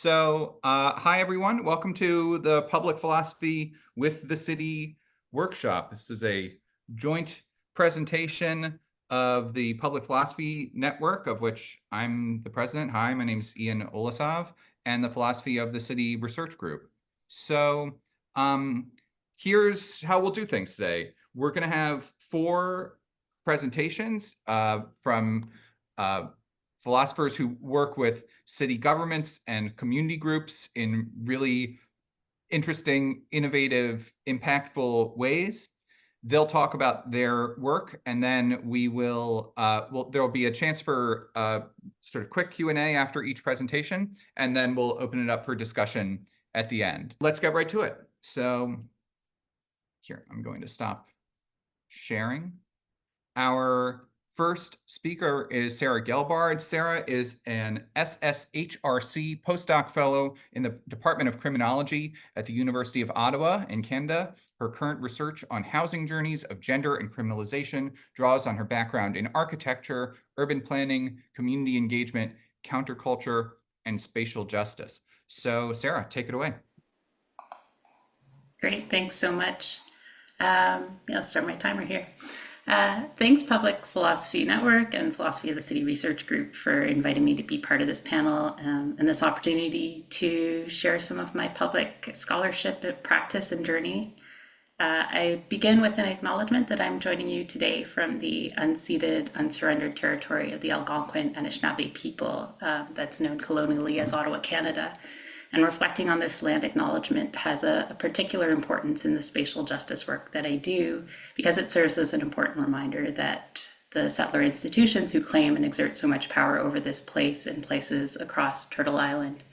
Hi everyone. Welcome to the Public Philosophy with the City workshop. This is a joint presentation of the Public Philosophy Network, of which I'm the president. Hi, my name is Ian Olasov, and the Philosophy of the City Research Group. So, here's how we'll do things today. We're going to have 4 presentations from philosophers who work with city governments and community groups in really interesting, innovative, impactful ways. They'll talk about their work, and then we will, there'll be a chance for sort of quick Q&A after each presentation, and then we'll open it up for discussion at the end. Let's get right to it. So here, I'm going to stop sharing. Our first speaker is Sarah Gelbard. Sarah is an SSHRC postdoc fellow in the Department of Criminology at the University of Ottawa in Canada. Her current research on housing journeys of gender and criminalization draws on her background in architecture, urban planning, community engagement, counterculture, and spatial justice. So Sarah, take it away. Great, thanks so much. I'll start my timer here. Thanks Public Philosophy Network and Philosophy of the City Research Group for inviting me to be part of this panel and this opportunity to share some of my public scholarship practice and journey. I begin with an acknowledgement that I'm joining you today from the unceded, unsurrendered territory of the Algonquin and Anishinaabe people that's known colonially as Ottawa, Canada. And reflecting on this land acknowledgement has a particular importance in the spatial justice work that I do, because it serves as an important reminder that the settler institutions who claim and exert so much power over this place and places across Turtle Island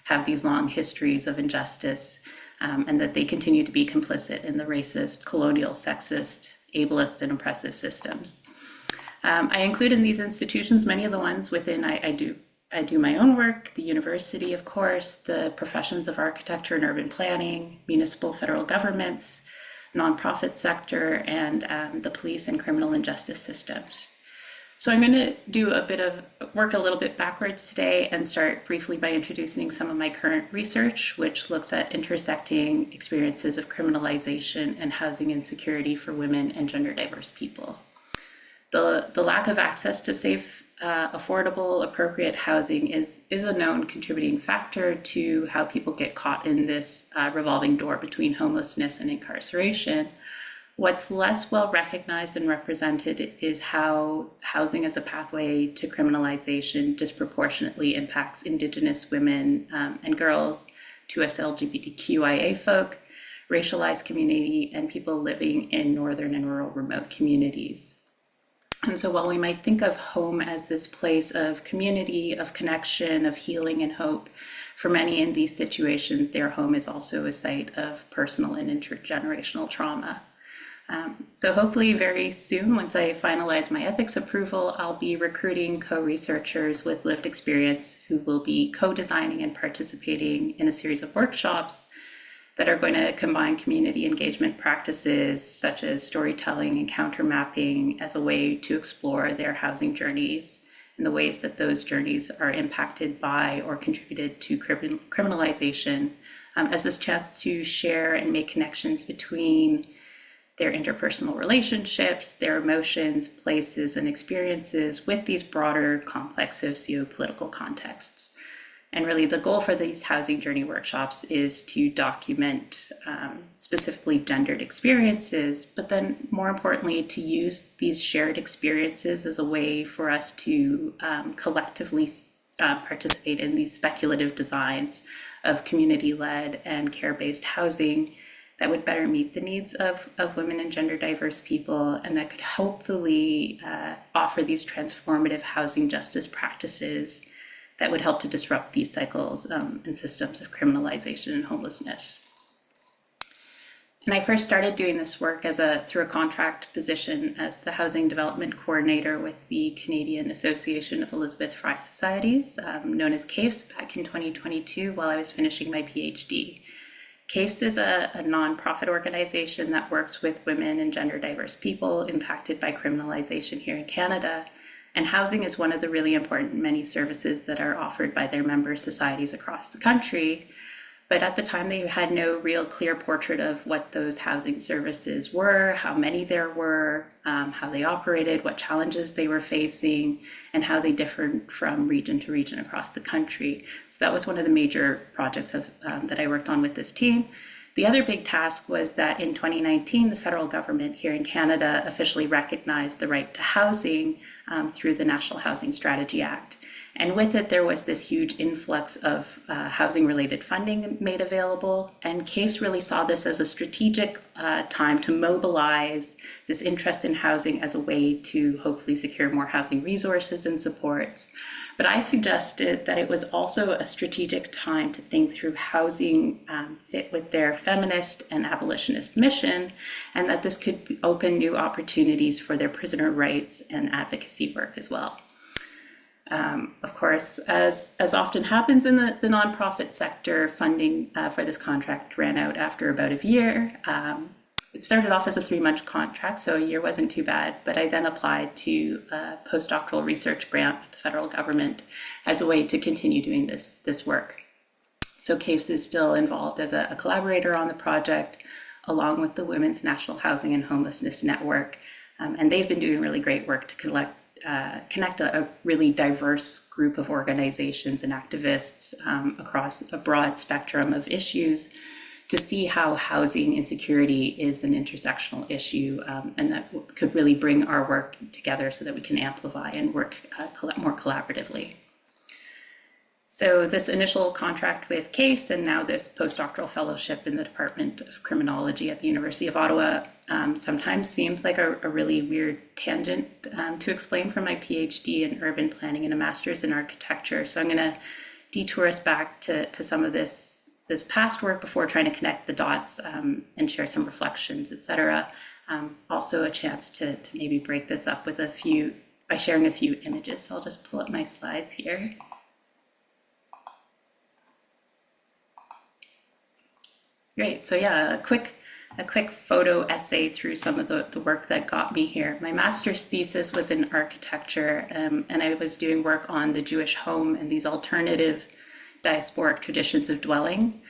have these long histories of injustice, and that they continue to be complicit in the racist, colonial, sexist, ableist, and oppressive systems. I include in these institutions many of the ones within I do my own work, the university, of course, the professions of architecture and urban planning, municipal federal governments, nonprofit sector, and the police and criminal and justice systems. So I'm going to do a bit of work a little bit backwards today and start briefly by introducing some of my current research, which looks at intersecting experiences of criminalization and housing insecurity for women and gender diverse people. The lack of access to safe, affordable, appropriate housing is a known contributing factor to how people get caught in this revolving door between homelessness and incarceration. What's less well recognized and represented is how housing as a pathway to criminalization disproportionately impacts Indigenous women and girls, 2S LGBTQIA folk, racialized community, and people living in northern and rural remote communities. And so while we might think of home as this place of community, of connection, of healing and hope, for many in these situations, their home is also a site of personal and intergenerational trauma. So hopefully very soon, once I finalize my ethics approval, I'll be recruiting co-researchers with lived experience who will be co-designing and participating in a series of workshops that are going to combine community engagement practices such as storytelling and counter mapping as a way to explore their housing journeys and the ways that those journeys are impacted by or contributed to criminalization, as this chance to share and make connections between their interpersonal relationships, their emotions, places, and experiences with these broader, complex socio-political contexts. And really the goal for these housing journey workshops is to document specifically gendered experiences, but then more importantly, to use these shared experiences as a way for us to collectively participate in these speculative designs of community-led and care-based housing that would better meet the needs of women and gender diverse people, and that could hopefully offer these transformative housing justice practices that would help to disrupt these cycles and systems of criminalization and homelessness. And I first started doing this work through a contract position as the Housing Development Coordinator with the Canadian Association of Elizabeth Fry Societies, known as CAFES, back in 2022 while I was finishing my PhD. CAFES is a nonprofit organization that works with women and gender diverse people impacted by criminalization here in Canada. And housing is one of the really important many services that are offered by their member societies across the country. But at the time, they had no real clear portrait of what those housing services were, how many there were, how they operated, what challenges they were facing, and how they differed from region to region across the country. So that was one of the major projects that I worked on with this team. The other big task was that in 2019, the federal government here in Canada officially recognized the right to housing through the National Housing Strategy Act. And with it, there was this huge influx of housing-related funding made available. And CASE really saw this as a strategic time to mobilize this interest in housing as a way to hopefully secure more housing resources and supports. But I suggested that it was also a strategic time to think through housing fit with their feminist and abolitionist mission, and that this could open new opportunities for their prisoner rights and advocacy work as well. Of course, as often happens in the nonprofit sector, funding for this contract ran out after about a year. It started off as a 3-month contract, so a year wasn't too bad, but I then applied to a postdoctoral research grant with the federal government as a way to continue doing this work. So CASE is still involved as a collaborator on the project, along with the Women's National Housing and Homelessness Network, and they've been doing really great work to connect a really diverse group of organizations and activists across a broad spectrum of issues to see how housing insecurity is an intersectional issue, and that could really bring our work together so that we can amplify and work more collaboratively. So this initial contract with CASE and now this postdoctoral fellowship in the Department of Criminology at the University of Ottawa sometimes seems like a really weird tangent to explain from my PhD in urban planning and a master's in architecture. So I'm going to detour us back to some of this past work before trying to connect the dots and share some reflections, etc. Also a chance to maybe break this up with by sharing a few images. So I'll just pull up my slides here. Great, so yeah, a quick photo essay through some of the work that got me here. My master's thesis was in architecture, and I was doing work on the Jewish home and these alternative diasporic traditions of dwelling.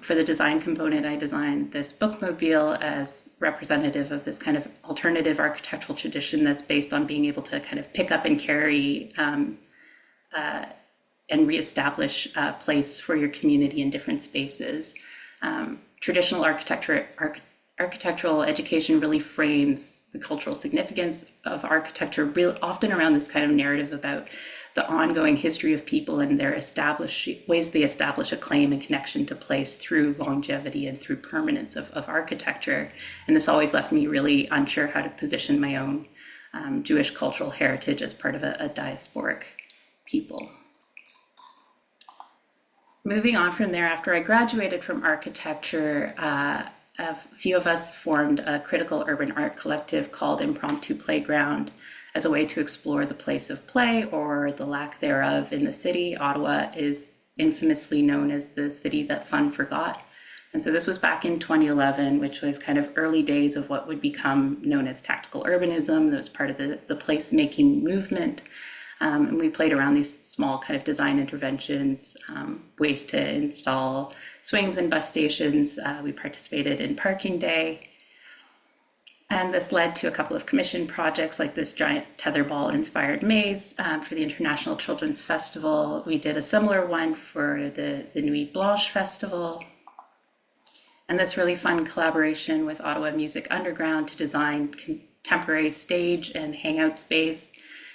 For the design component, I designed this bookmobile as representative of this kind of alternative architectural tradition that's based on being able to kind of pick up and carry and reestablish a place for your community in different spaces. Traditional architectural education really frames the cultural significance of architecture, often around this kind of narrative about the ongoing history of people and their ways they establish a claim and connection to place through longevity and through permanence of architecture. And this always left me really unsure how to position my own Jewish cultural heritage as part of a diasporic people. Moving on from there, after I graduated from architecture, a few of us formed a critical urban art collective called Impromptu Playground as a way to explore the place of play or the lack thereof in the city. Ottawa is infamously known as the city that fun forgot. And so this was back in 2011, which was kind of early days of what would become known as tactical urbanism. That was part of the placemaking movement. And we played around these small kind of design interventions, ways to install swings and bus stations. We participated in Parking Day. And this led to a couple of commission projects like this giant tetherball inspired maze for the International Children's Festival. We did a similar one for the Nuit Blanche Festival. And this really fun collaboration with Ottawa Music Underground to design contemporary stage and hangout space.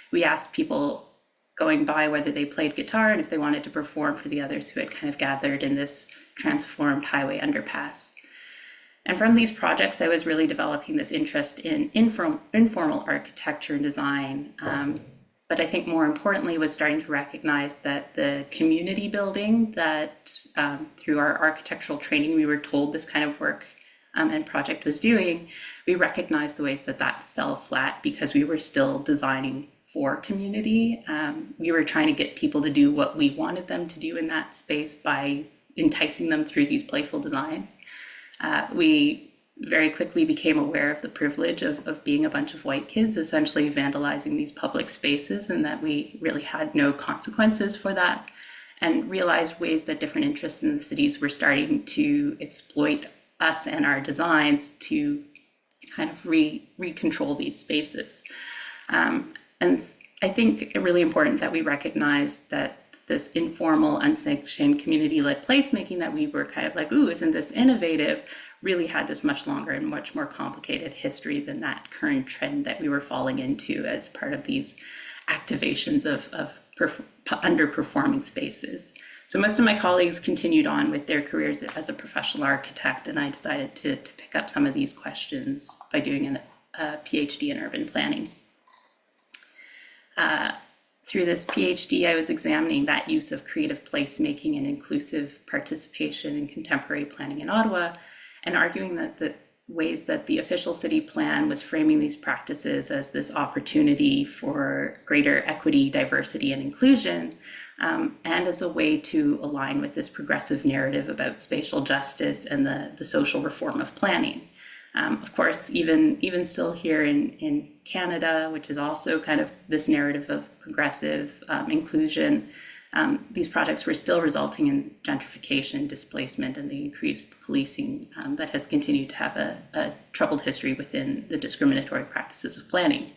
We asked people going by whether they played guitar and if they wanted to perform for the others who had kind of gathered in this transformed highway underpass. And from these projects, I was really developing this interest in informal architecture and design. But I think more importantly was starting to recognize that the community building that through our architectural training, we were told this kind of work and project was doing, we recognized the ways that fell flat because we were still designing for community. We were trying to get people to do what we wanted them to do in that space by enticing them through these playful designs. We very quickly became aware of the privilege of being a bunch of white kids essentially vandalizing these public spaces, and that we really had no consequences for that, and realized ways that different interests in the cities were starting to exploit us and our designs to kind of re-control these spaces. And I think it's really important that we recognize that this informal, unsanctioned, community-led placemaking that we were kind of like, ooh, isn't this innovative, really had this much longer and much more complicated history than that current trend that we were falling into as part of these activations of underperforming spaces. So most of my colleagues continued on with their careers as a professional architect, and I decided to pick up some of these questions by doing a PhD in urban planning. Through this PhD, I was examining that use of creative placemaking and inclusive participation in contemporary planning in Ottawa, and arguing that the ways that the official city plan was framing these practices as this opportunity for greater equity, diversity, and inclusion, and as a way to align with this progressive narrative about spatial justice and the social reform of planning. Of course, even still here in Canada, which is also kind of this narrative of progressive inclusion, these projects were still resulting in gentrification, displacement, and the increased policing that has continued to have a troubled history within the discriminatory practices of planning.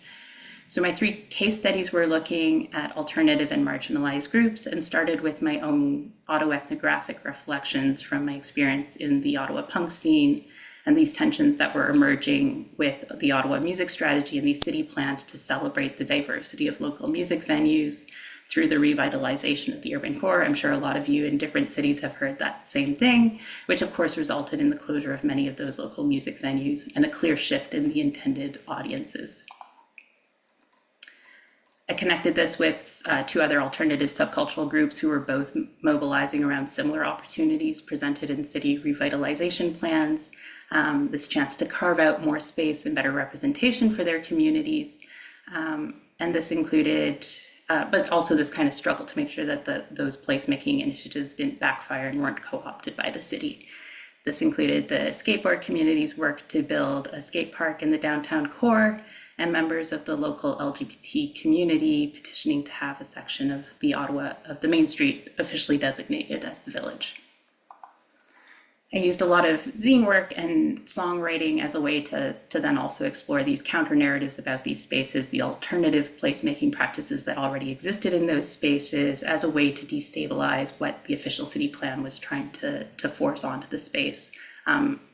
So my 3 case studies were looking at alternative and marginalized groups, and started with my own autoethnographic reflections from my experience in the Ottawa punk scene, and these tensions that were emerging with the Ottawa music strategy and these city plans to celebrate the diversity of local music venues through the revitalization of the urban core. I'm sure a lot of you in different cities have heard that same thing, which of course resulted in the closure of many of those local music venues and a clear shift in the intended audiences. I connected this with 2 other alternative subcultural groups who were both mobilizing around similar opportunities presented in city revitalization plans, this chance to carve out more space and better representation for their communities. And this included, but also this kind of struggle to make sure that those placemaking initiatives didn't backfire and weren't co-opted by the city. This included the skateboard community's work to build a skate park in the downtown core, and members of the local LGBT community petitioning to have a section of the Main Street officially designated as the Village. I used a lot of zine work and songwriting as a way to then also explore these counter narratives about these spaces, the alternative placemaking practices that already existed in those spaces, as a way to destabilize what the official city plan was trying to force onto the space.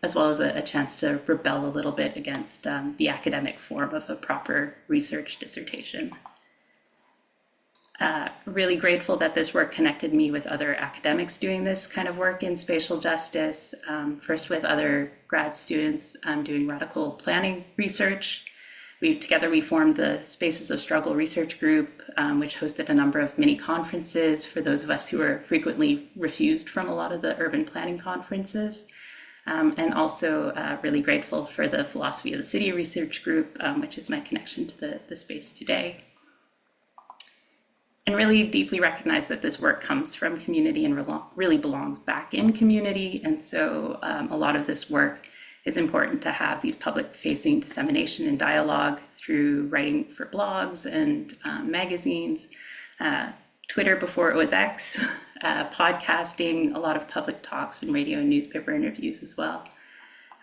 As well as a chance to rebel a little bit against the academic form of a proper research dissertation. Really grateful that this work connected me with other academics doing this kind of work in spatial justice, first with other grad students doing radical planning research. Together we formed the Spaces of Struggle Research Group, which hosted a number of mini conferences for those of us who were frequently refused from a lot of the urban planning conferences. And also really grateful for the Philosophy of the City Research Group, which is my connection to the space today. And really deeply recognize that this work comes from community and really belongs back in community. And so a lot of this work is important to have these public-facing dissemination and dialogue through writing for blogs and magazines, Twitter before it was X, podcasting, a lot of public talks and radio and newspaper interviews as well.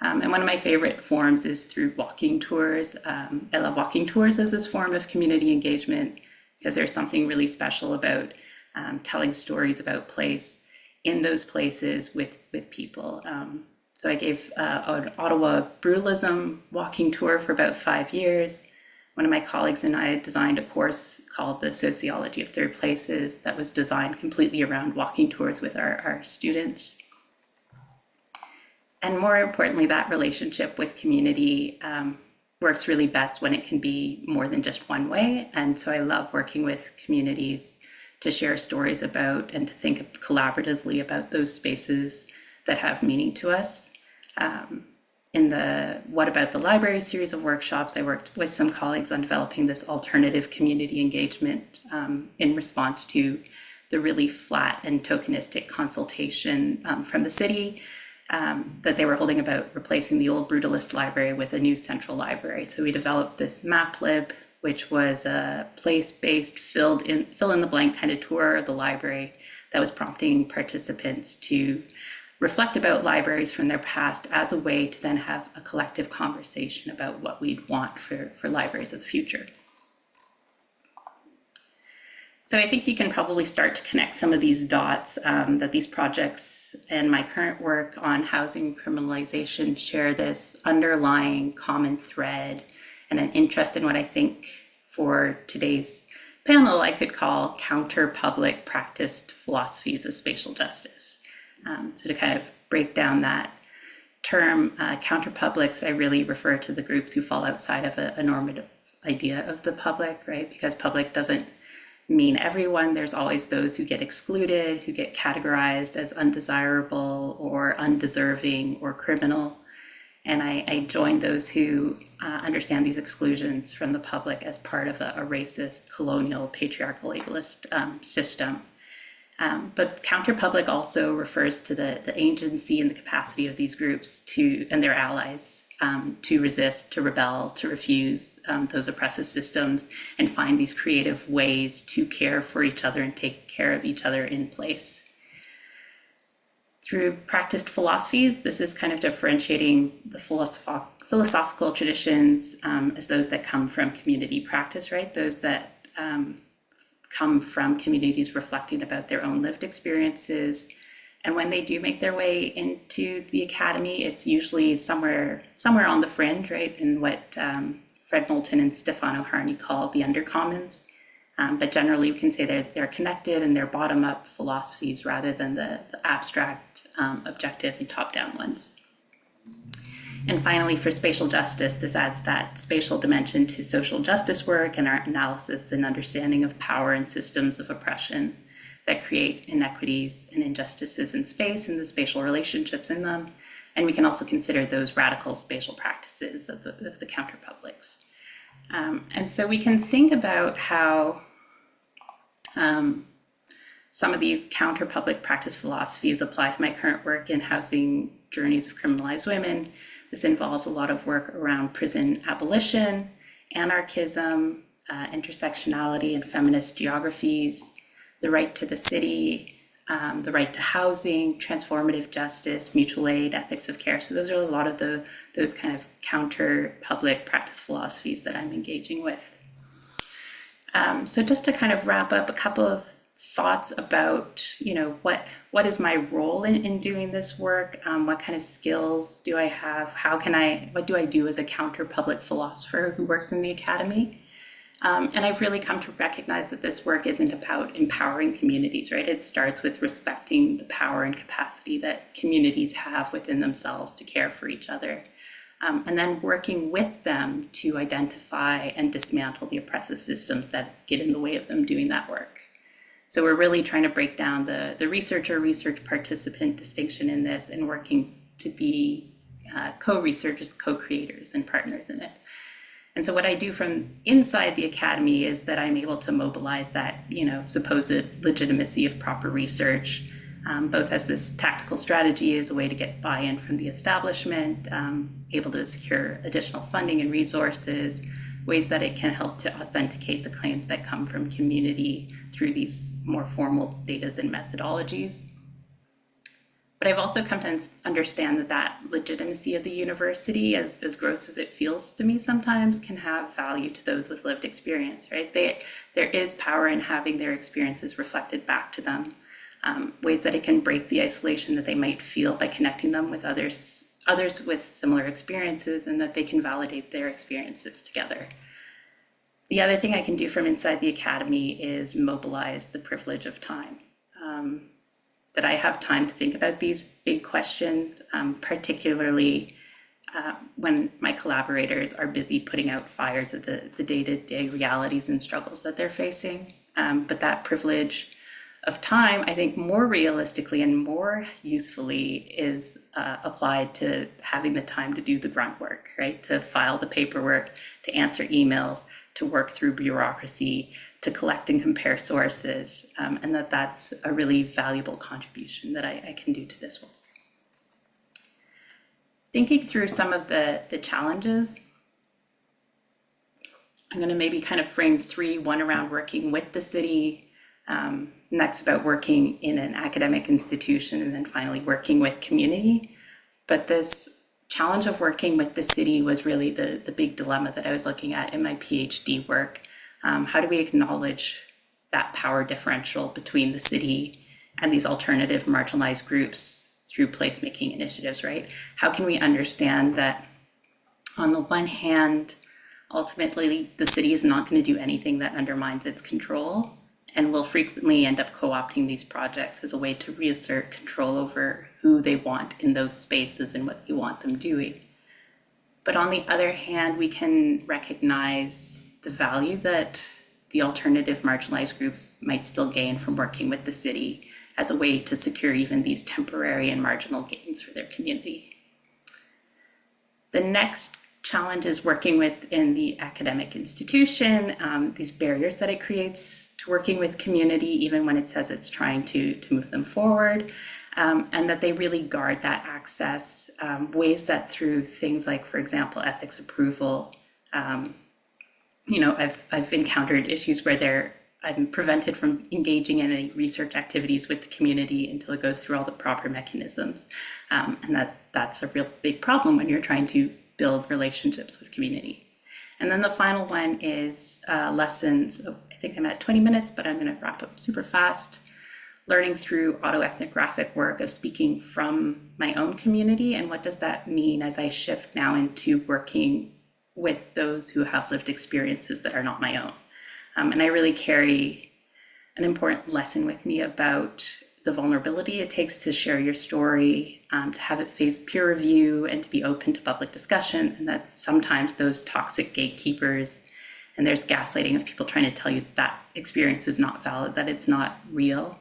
And one of my favorite forms is through walking tours. I love walking tours as this form of community engagement because there's something really special about telling stories about place in those places with people. So I gave an Ottawa Brutalism walking tour for about 5 years. One of my colleagues and I designed a course called The Sociology of Third Places that was designed completely around walking tours with our students. And more importantly, that relationship with community works really best when it can be more than just one way. And so I love working with communities to share stories about and to think collaboratively about those spaces that have meaning to us. In the What About the Library series of workshops, I worked with some colleagues on developing this alternative community engagement in response to the really flat and tokenistic consultation from the city. that they were holding about replacing the old Brutalist library with a new central library. So we developed this map lib, which was a place-based fill in the blank kind of tour of the library that was prompting participants to reflect about libraries from their past as a way to then have a collective conversation about what we'd want for libraries of the future. So I think you can probably start to connect some of these dots that these projects and my current work on housing criminalization share this underlying common thread and an interest in what I think for today's panel I could call counter-public practiced philosophies of spatial justice. So to kind of break down that term, counter-publics, I really refer to the groups who fall outside of a normative idea of the public, right? Because public doesn't mean everyone. There's always those who get excluded, who get categorized as undesirable or undeserving or criminal. And I join those who understand these exclusions from the public as part of a racist, colonial, patriarchal, ableist system. But counterpublic also refers to the agency and the capacity of these groups and their allies to resist, to rebel, to refuse those oppressive systems and find these creative ways to care for each other and take care of each other in place. Through practiced philosophies, this is kind of differentiating the philosophical traditions as those that come from community practice, right? Those that come from communities reflecting about their own lived experiences. And when they do make their way into the academy, it's usually somewhere on the fringe, right? In what Fred Moulton and Stefano Harney call the undercommons. But generally we can say they're connected and they're bottom-up philosophies rather than the abstract, objective and top-down ones. And finally, for spatial justice, this adds that spatial dimension to social justice work and our analysis and understanding of power and systems of oppression that create inequities and injustices in space and the spatial relationships in them. And we can also consider those radical spatial practices of the counterpublics. And so we can think about how some of these counterpublic practice philosophies apply to my current work in housing journeys of criminalized women. This involves a lot of work around prison abolition, anarchism, intersectionality and feminist geographies, the right to the city, the right to housing, transformative justice, mutual aid, ethics of care. So those are a lot of those kind of counter-public practice philosophies that I'm engaging with. So just to kind of wrap up, a couple of thoughts about, what is my role in doing this work? What kind of skills do I have? What do I do as a counter-public philosopher who works in the academy? And I've really come to recognize that this work isn't about empowering communities, right? It starts with respecting the power and capacity that communities have within themselves to care for each other. And then working with them to identify and dismantle the oppressive systems that get in the way of them doing that work. So we're really trying to break down the research participant distinction in this and working to be co-researchers, co-creators and partners in it. And so what I do from inside the academy is that I'm able to mobilize that, supposed legitimacy of proper research, both as this tactical strategy as a way to get buy-in from the establishment, able to secure additional funding and resources, ways that it can help to authenticate the claims that come from community through these more formal datas and methodologies. But I've also come to understand that legitimacy of the university, as gross as it feels to me sometimes, can have value to those with lived experience, right? There is power in having their experiences reflected back to them, ways that it can break the isolation that they might feel by connecting them with others with similar experiences, and that they can validate their experiences together. The other thing I can do from inside the academy is mobilize the privilege of time. That I have time to think about these big questions, particularly when my collaborators are busy putting out fires of the day-to-day realities and struggles that they're facing. But that privilege of time, I think more realistically and more usefully is applied to having the time to do the grunt work, right? To file the paperwork, to answer emails, to work through bureaucracy, to collect and compare sources, and that's a really valuable contribution that I can do to this work. thinking through some of the challenges, I'm going to maybe kind of frame three, one around working with the city, next about working in an academic institution, and then finally working with community. But this challenge of working with the city was really the big dilemma that I was looking at in my PhD work. How do we acknowledge that power differential between the city and these alternative marginalized groups through placemaking initiatives, right? How can we understand that on the one hand, ultimately the city is not going to do anything that undermines its control, and will frequently end up co-opting these projects as a way to reassert control over who they want in those spaces and what they want them doing. But on the other hand, we can recognize the value that the alternative marginalized groups might still gain from working with the city as a way to secure even these temporary and marginal gains for their community. The next challenge is working within the academic institution, these barriers that it creates to working with community, even when it says it's trying to move them forward, and that they really guard that access, ways that through things like, for example, ethics approval, I've encountered issues where I'm prevented from engaging in any research activities with the community until it goes through all the proper mechanisms. And that's a real big problem when you're trying to build relationships with community. And then the final one is lessons. I think I'm at 20 minutes, but I'm going to wrap up super fast. Learning through autoethnographic work of speaking from my own community, and what does that mean as I shift now into working with those who have lived experiences that are not my own. And I really carry an important lesson with me about the vulnerability it takes to share your story, to have it face peer review, and to be open to public discussion. And that sometimes those toxic gatekeepers, and there's gaslighting of people trying to tell you that that experience is not valid, that it's not real.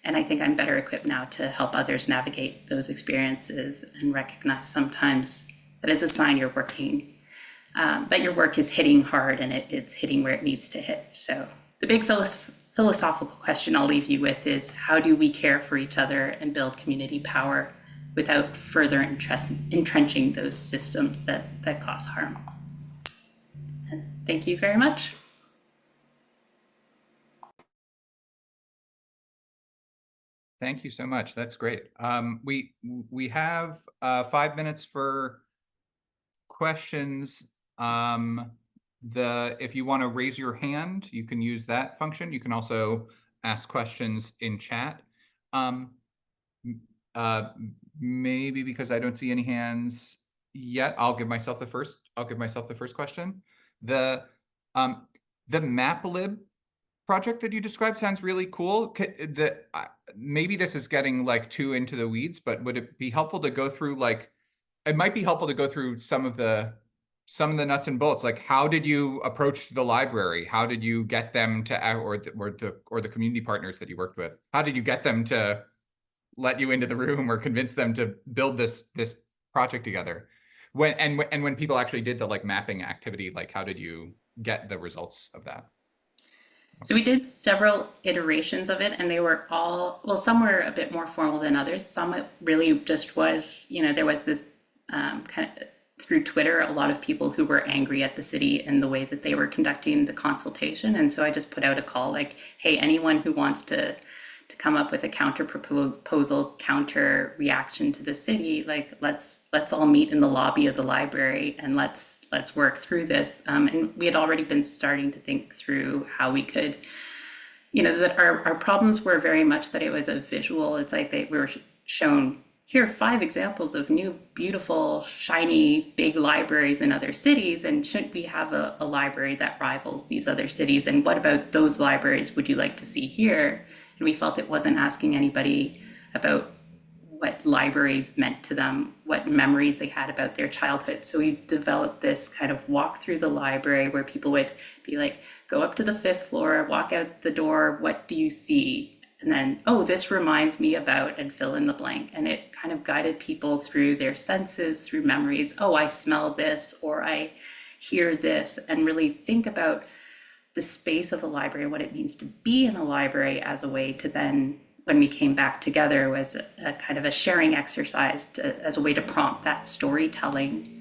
And I think I'm better equipped now to help others navigate those experiences and recognize sometimes that it's a sign you're working, that your work is hitting hard and it's hitting where it needs to hit. So the big philosophical question I'll leave you with is, how do we care for each other and build community power without further entrenching those systems that cause harm? And thank you very much. Thank you so much. That's great. We have 5 minutes for questions. If you want to raise your hand, you can use that function. You can also ask questions in chat. Maybe because I don't see any hands yet, I'll give myself the first question. The MapLib project that you described sounds really cool. Maybe this is getting like too into the weeds, but would it be helpful to go through it might be helpful to go through some of the nuts and bolts, like how did you approach the library? How did you get them to, or the community partners that you worked with? How did you get them to let you into the room or convince them to build this project together? When people actually did the mapping activity, how did you get the results of that? So we did several iterations of it, and they were all, well, some were a bit more formal than others. Some it really just was, there was this kind of through Twitter, a lot of people who were angry at the city and the way that they were conducting the consultation. And so I just put out a call like, hey, anyone who wants to come up with a counter proposal, counter reaction to the city, let's all meet in the lobby of the library and let's work through this. And we had already been starting to think through how we could, that our problems were very much that it was a visual. It's like we were shown, here are 5 examples of new, beautiful, shiny, big libraries in other cities. And shouldn't we have a library that rivals these other cities? And what about those libraries would you like to see here? And we felt it wasn't asking anybody about what libraries meant to them, what memories they had about their childhood. So we developed this kind of walk through the library where people would be like, go up to the 5th floor, walk out the door, what do you see? And then, oh, this reminds me about, and fill in the blank. And it kind of guided people through their senses, through memories. Oh, I smell this, or I hear this, and really think about the space of a library and what it means to be in a library as a way to then when we came back together was a kind of a sharing exercise as a way to prompt that storytelling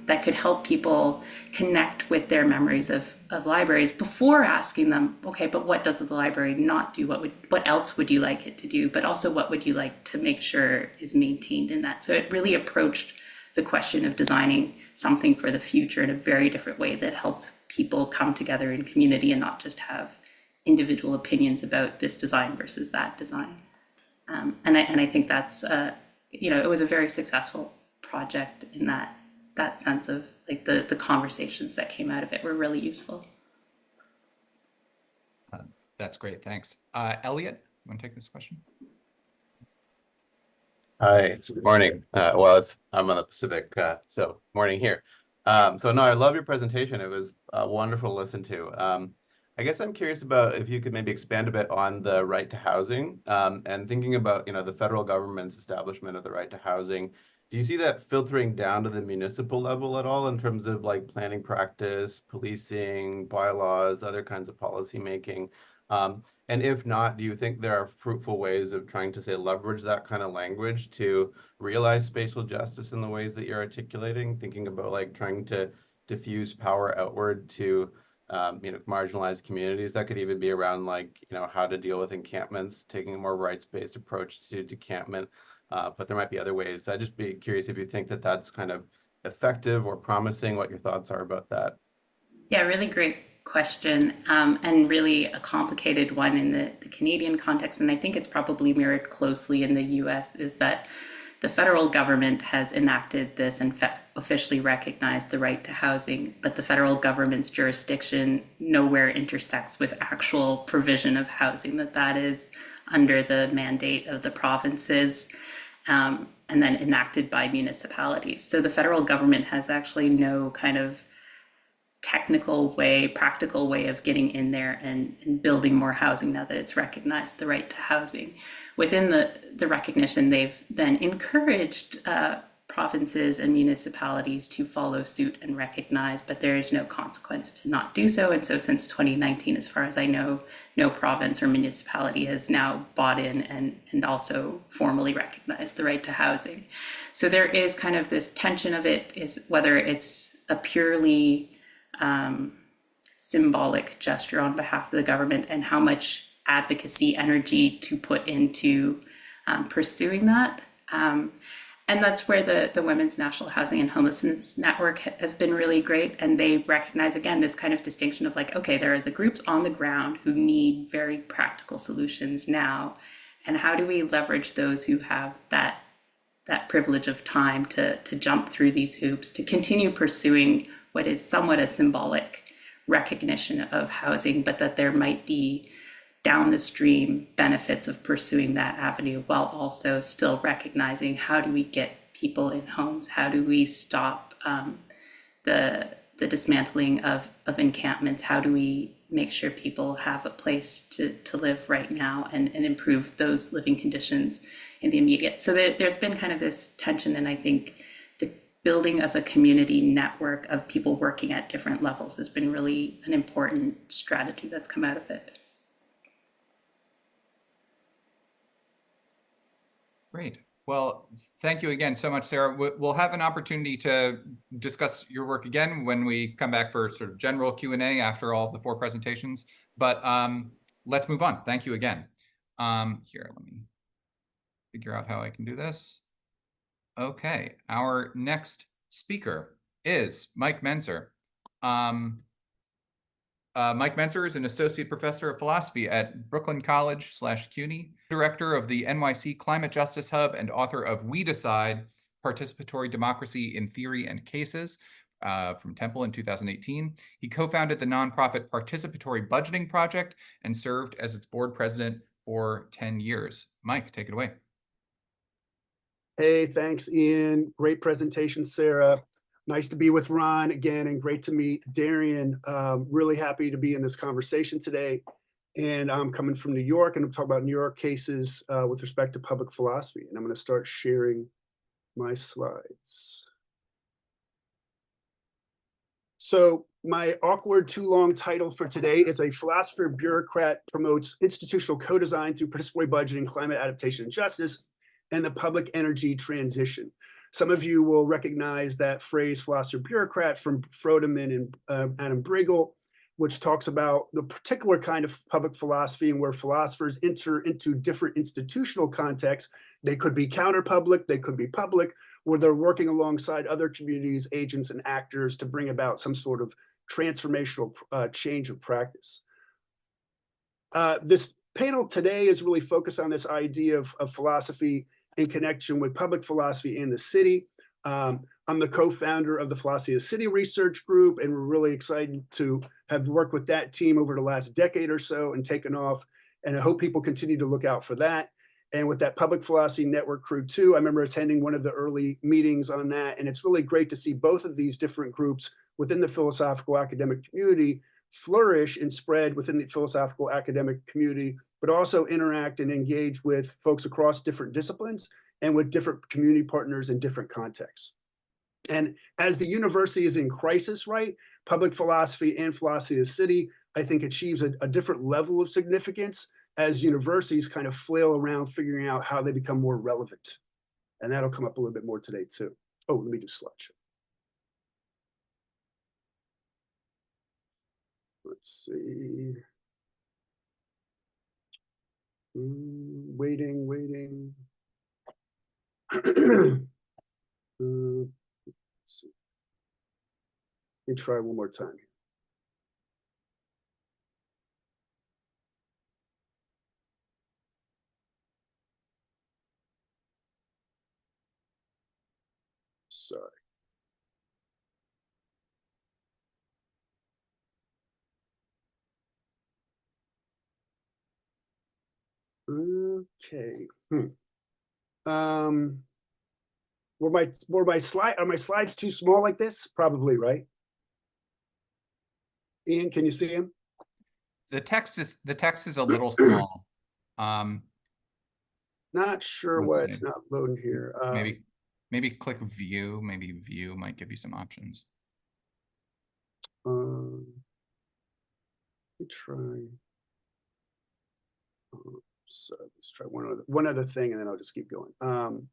that could help people connect with their memories of libraries before asking them, okay, but what does the library not do? What else would you like it to do? But also, what would you like to make sure is maintained in that? So it really approached the question of designing something for the future in a very different way that helped people come together in community and not just have individual opinions about this design versus that design. And I think that's, it was a very successful project in that sense of like the conversations that came out of it were really useful. That's great. Thanks. Elliot, you want to take this question? Hi, good morning. I'm on the Pacific, so morning here. So no, I love your presentation. It was wonderful to listen to. I guess I'm curious about if you could maybe expand a bit on the right to housing, and thinking about, the federal government's establishment of the right to housing. Do you see that filtering down to the municipal level at all in terms of like planning practice, policing, bylaws, other kinds of policy making? And if not, do you think there are fruitful ways of trying to, say, leverage that kind of language to realize spatial justice in the ways that you're articulating, thinking about like trying to diffuse power outward to marginalized communities? That could even be around like, how to deal with encampments, taking a more rights-based approach to decampment. But there might be other ways. I'd just be curious if you think that that's kind of effective or promising, what your thoughts are about that. Yeah, really great question, and really a complicated one in the Canadian context. And I think it's probably mirrored closely in the US, is that the federal government has enacted this and officially recognized the right to housing, but the federal government's jurisdiction nowhere intersects with actual provision of housing, that is under the mandate of the provinces, and then enacted by municipalities. So the federal government has actually no kind of practical way of getting in there and building more housing now that it's recognized the right to housing. Within the recognition, they've then encouraged provinces and municipalities to follow suit and recognize, but there is no consequence to not do so. And so since 2019, as far as I know, no province or municipality has now bought in and also formally recognized the right to housing. So there is kind of this tension of it, is whether it's a purely symbolic gesture on behalf of the government and how much advocacy energy to put into pursuing that. And that's where the Women's National Housing and Homelessness Network have been really great. And they recognize, again, this kind of distinction of like, okay, there are the groups on the ground who need very practical solutions now. And how do we leverage those who have that privilege of time to jump through these hoops, to continue pursuing what is somewhat a symbolic recognition of housing, but that there might be down the stream benefits of pursuing that avenue while also still recognizing how do we get people in homes? How do we stop the dismantling of encampments? How do we make sure people have a place to live right now and improve those living conditions in the immediate? So there's been kind of this tension, and I think the building of a community network of people working at different levels has been really an important strategy that's come out of it. Great. Well, thank you again so much, Sarah. We'll have an opportunity to discuss your work again when we come back for sort of general Q&A after all the 4 presentations. But let's move on. Thank you again. Here, let me figure out how I can do this. Okay, our next speaker is Mike Menser. Mike Menser is an associate professor of philosophy at Brooklyn College / CUNY, director of the NYC Climate Justice Hub, and author of We Decide: Participatory Democracy in Theory and Cases from Temple in 2018. He co-founded the nonprofit Participatory Budgeting Project and served as its board president for 10 years. Mike, take it away. Hey, thanks, Ian. Great presentation, Sarah. Nice to be with Ron again, and great to meet Darien. Really happy to be in this conversation today. And I'm coming from New York, and I'm talking about New York cases with respect to public philosophy. And I'm going to start sharing my slides. So my awkward too long title for today is A Philosopher Bureaucrat Promotes Institutional Co-Design Through Participatory Budgeting, Climate Adaptation and Justice, and the Public Energy Transition. Some of you will recognize that phrase philosopher bureaucrat from Frodeman and Adam Briggle, which talks about the particular kind of public philosophy and where philosophers enter into different institutional contexts. They could be counter-public, they could be public, where they're working alongside other communities, agents, and actors to bring about some sort of transformational change of practice. This panel today is really focused on this idea of philosophy in connection with public philosophy in the city. I'm the co-founder of the Philosophy of the City Research Group, and we're really excited to have worked with that team over the last decade or so and taken off. And I hope people continue to look out for that. And with that Public Philosophy Network crew too, I remember attending one of the early meetings on that. And it's really great to see both of these different groups within the philosophical academic community flourish and spread within the philosophical academic community, but also interact and engage with folks across different disciplines and with different community partners in different contexts. And as the university is in crisis, right, public philosophy and philosophy of the city, I think achieves a different level of significance as universities kind of flail around figuring out how they become more relevant. And that'll come up a little bit more today too. Oh, let me do slideshow. Let's see. Waiting. Let's see. Let me try one more time. Sorry. Okay. Are my slides too small like this? Probably, right? Ian, can you see him? The text is a little small. Not sure Let's why see. it's not loading here. Maybe click view. Maybe view might give you some options. Let me try. So let's try one other thing, and then I'll just keep going. All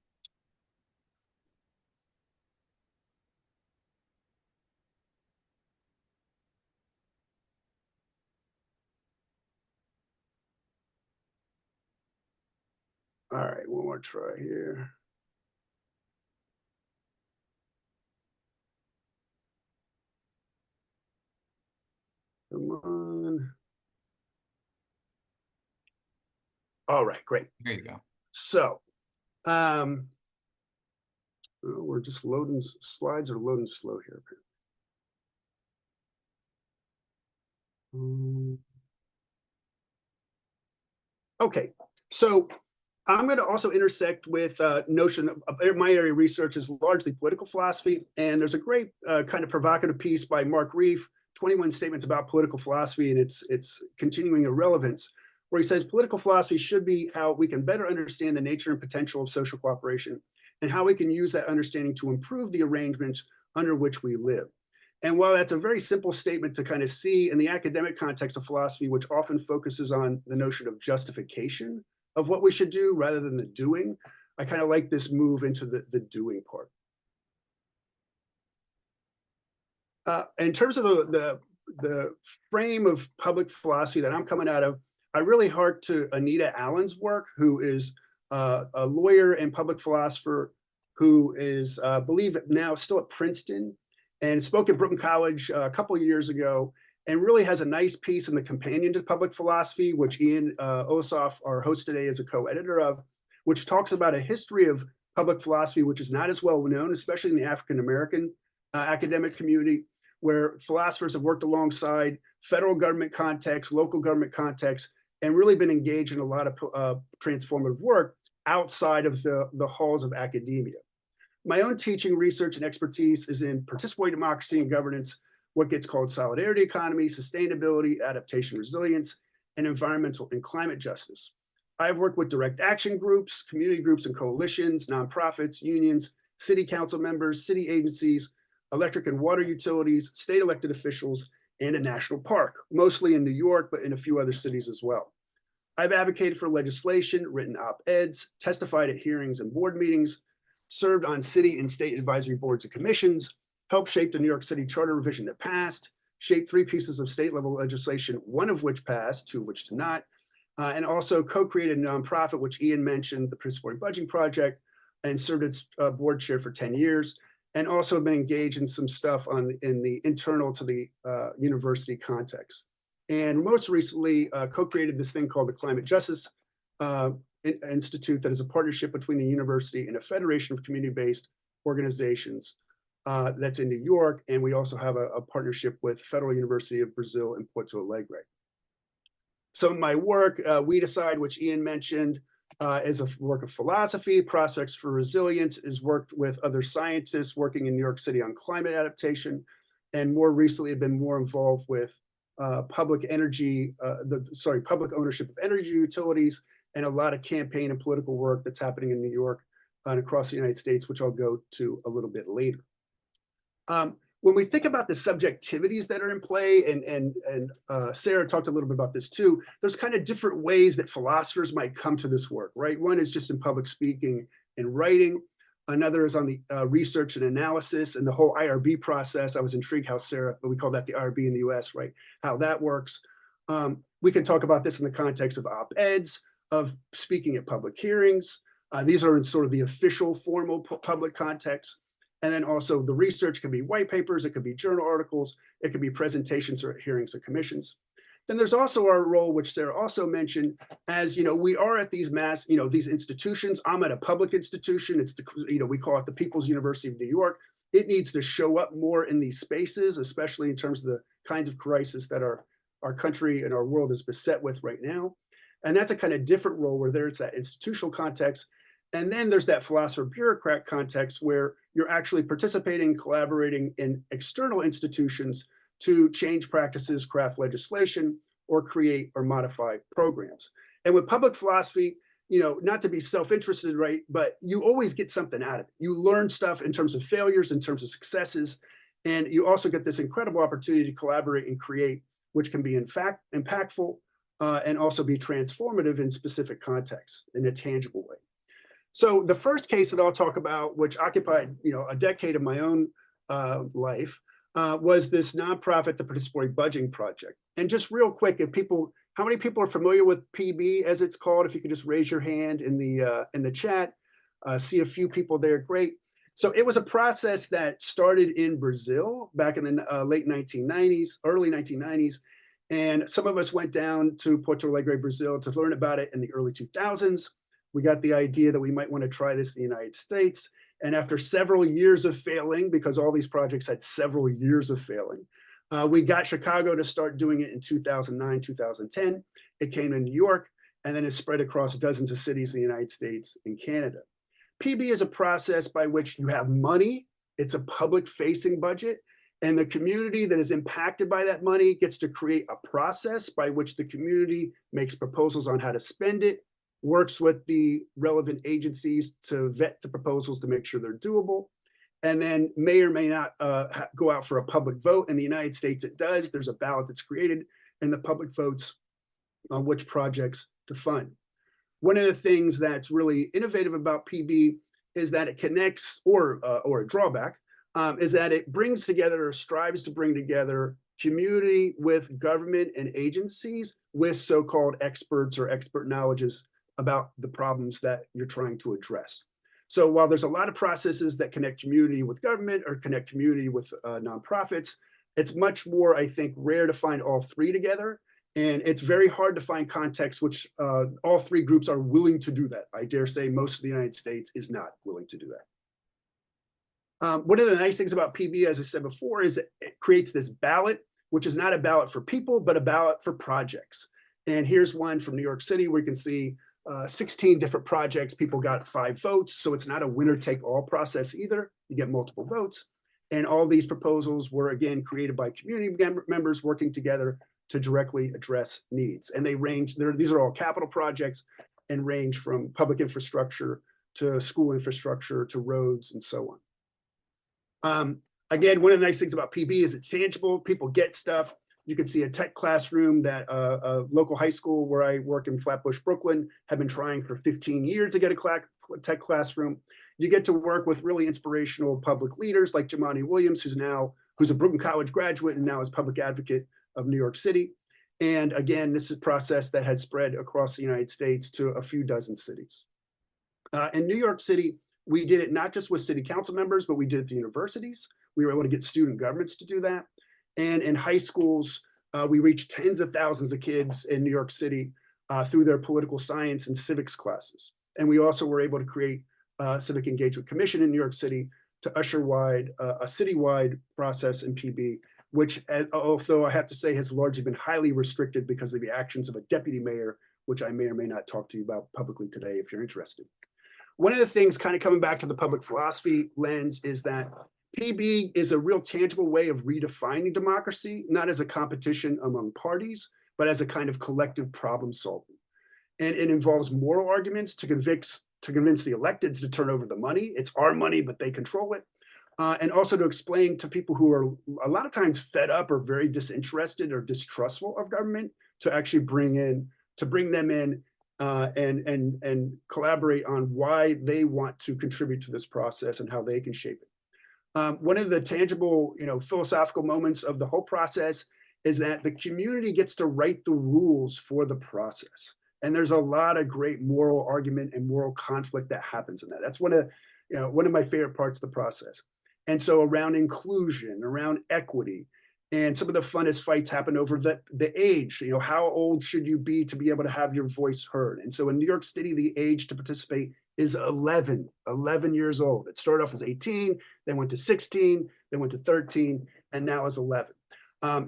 right, one more try here. Come on. All right, great. There you go. So, we're just loading, slides are loading slow here. Okay, so I'm going to also intersect with notion of my area of research is largely political philosophy, and there's a great kind of provocative piece by Mark Reef, 21 Statements About Political Philosophy and its continuing irrelevance, where he says political philosophy should be how we can better understand the nature and potential of social cooperation and how we can use that understanding to improve the arrangements under which we live. And while that's a very simple statement to kind of see in the academic context of philosophy, which often focuses on the notion of justification of what we should do rather than the doing, I kind of like this move into the doing part. In terms of the frame of public philosophy that I'm coming out of, I really hark to Anita Allen's work, who is a lawyer and public philosopher who is, I believe now still at Princeton, and spoke at Brooklyn College a couple of years ago, and really has a nice piece in the Companion to Public Philosophy, which Ian Ossoff, our host today, is a co-editor of, which talks about a history of public philosophy, which is not as well known, especially in the African-American academic community, where philosophers have worked alongside federal government contexts, local government contexts, and really been engaged in a lot of transformative work outside of the halls of academia. My own teaching, research, and expertise is in participatory democracy and governance, what gets called solidarity economy, sustainability, adaptation, resilience, and environmental and climate justice. I've worked with direct action groups, community groups and coalitions, nonprofits, unions, city council members, city agencies, electric and water utilities, state elected officials, and a national park, mostly in New York, but in a few other cities as well. I've advocated for legislation, written op-eds, testified at hearings and board meetings, served on city and state advisory boards and commissions, helped shape the New York City charter revision that passed, shaped 3 pieces of state level legislation, 1 of which passed, 2 of which did not, and also co-created a nonprofit, which Ian mentioned, the Participatory Budgeting Project, and served its board chair for 10 years, and also been engaged in some stuff in the internal to the university context. And most recently co-created this thing called the Climate Justice Institute that is a partnership between a university and a federation of community-based organizations that's in New York. And we also have a partnership with Federal University of Brazil in Porto Alegre. So my work, We Decide, which Ian mentioned, is a work of philosophy. Prospects for Resilience is worked with other scientists working in New York City on climate adaptation. And more recently, have been more involved with public ownership of energy utilities, and a lot of campaign and political work that's happening in New York and across the United States, which I'll go to a little bit later. When we think about the subjectivities that are in play, and Sarah talked a little bit about this too, there's kind of different ways that philosophers might come to this work, right? One is just in public speaking and writing. Another is on the research and analysis and the whole IRB process. I was intrigued how Sarah, we call that the IRB in the US, right? How that works. We can talk about this in the context of op-eds, of speaking at public hearings. These are in sort of the official formal public context. And then also the research can be white papers, it could be journal articles, it could be presentations or hearings or commissions. Then there's also our role, which Sarah also mentioned, as we are at these these institutions. I'm at a public institution. It's we call it the People's University of New York. It needs to show up more in these spaces, especially in terms of the kinds of crisis that our country and our world is beset with right now. And that's a kind of different role where there's that institutional context. And then there's that philosopher bureaucrat context where you're actually participating, collaborating in external institutions to change practices, craft legislation, or create or modify programs. And with public philosophy, not to be self-interested, right? But you always get something out of it. You learn stuff in terms of failures, in terms of successes, and you also get this incredible opportunity to collaborate and create, which can be in fact impactful and also be transformative in specific contexts in a tangible way. So the first case that I'll talk about, which occupied a decade of my own life, was this nonprofit, the Participatory Budgeting Project. And just real quick, how many people are familiar with PB as it's called? If you could just raise your hand in the chat. See a few people there, great. So it was a process that started in Brazil back in the late 1990s, early 1990s. And some of us went down to Porto Alegre, Brazil to learn about it in the early 2000s. We got the idea that we might want to try this in the United States. And after several years of failing, because all these projects had several years of failing, we got Chicago to start doing it in 2009, 2010. It came to New York, and then it spread across dozens of cities in the United States and Canada. PB is a process by which you have money. It's a public-facing budget, and the community that is impacted by that money gets to create a process by which the community makes proposals on how to spend it, works with the relevant agencies to vet the proposals to make sure they're doable, and then may or may not go out for a public vote. In the United States, it does. There's a ballot that's created, and the public votes on which projects to fund. One of the things that's really innovative about PB is that it connects, or a drawback, is that it brings together, or strives to bring together, community with government and agencies with so-called experts or expert knowledges about the problems that you're trying to address. So while there's a lot of processes that connect community with government or connect community with nonprofits, it's much more, I think, rare to find all three together. And it's very hard to find contexts which all three groups are willing to do that. I dare say most of the United States is not willing to do that. One of the nice things about PB, as I said before, is it creates this ballot, which is not a ballot for people, but a ballot for projects. And here's one from New York City where you can see 16 different projects. People got 5 votes. So it's not a winner take all process either. You get multiple votes. And all these proposals were, again, created by community members working together to directly address needs. And they range, these are all capital projects and range from public infrastructure to school infrastructure to roads and so on. Again, one of the nice things about PB is it's tangible. People get stuff. You can see a tech classroom that a local high school where I work in Flatbush, Brooklyn, have been trying for 15 years to get a tech classroom. You get to work with really inspirational public leaders like Jumaane Williams, who's a Brooklyn College graduate and now is public advocate of New York City. And again, this is a process that had spread across the United States to a few dozen cities. In New York City, we did it not just with city council members, but we did it at the universities. We were able to get student governments to do that. And in high schools, we reached tens of thousands of kids in New York City through their political science and civics classes. And we also were able to create a Civic Engagement Commission in New York City to usher a citywide process in PB, which, although I have to say, has largely been highly restricted because of the actions of a deputy mayor, which I may or may not talk to you about publicly today if you're interested. One of the things, kind of coming back to the public philosophy lens, is that PB is a real tangible way of redefining democracy, not as a competition among parties, but as a kind of collective problem solving. And it involves moral arguments to convince the electeds to turn over the money. It's our money, but they control it. And also to explain to people who are a lot of times fed up or very disinterested or distrustful of government to actually bring them in and collaborate on why they want to contribute to this process and how they can shape it. One of the tangible, philosophical moments of the whole process is that the community gets to write the rules for the process. And there's a lot of great moral argument and moral conflict that happens in that. That's one of my favorite parts of the process. And so around inclusion, around equity, and some of the funnest fights happen over the age. How old should you be to be able to have your voice heard? And so in New York City, the age to participate is 11 years old. It started off as 18, then went to 16, then went to 13, and now is 11.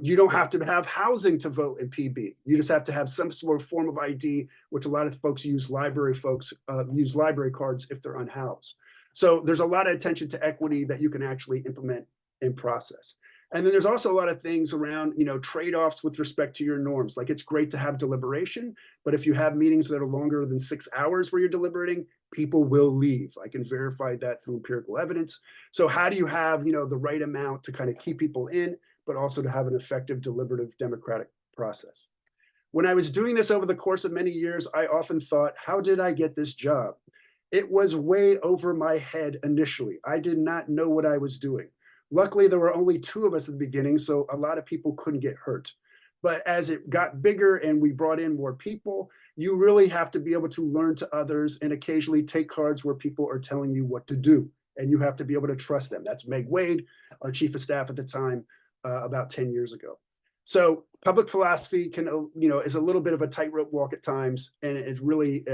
You don't have to have housing to vote in PB. You just have to have some sort of form of ID, which a lot of folks use library cards if they're unhoused. So there's a lot of attention to equity that you can actually implement in process. And then there's also a lot of things around, trade-offs with respect to your norms. Like, it's great to have deliberation, but if you have meetings that are longer than 6 hours where you're deliberating, people will leave. I can verify that through empirical evidence. So how do you have, the right amount to kind of keep people in, but also to have an effective deliberative democratic process? When I was doing this over the course of many years, I often thought, how did I get this job? It was way over my head initially. I did not know what I was doing. Luckily, there were only 2 of us at the beginning, so a lot of people couldn't get hurt. But as it got bigger and we brought in more people, you really have to be able to learn to others and occasionally take cards where people are telling you what to do. And you have to be able to trust them. That's Meg Wade, our chief of staff at the time, about 10 years ago. So public philosophy is a little bit of a tightrope walk at times, and it really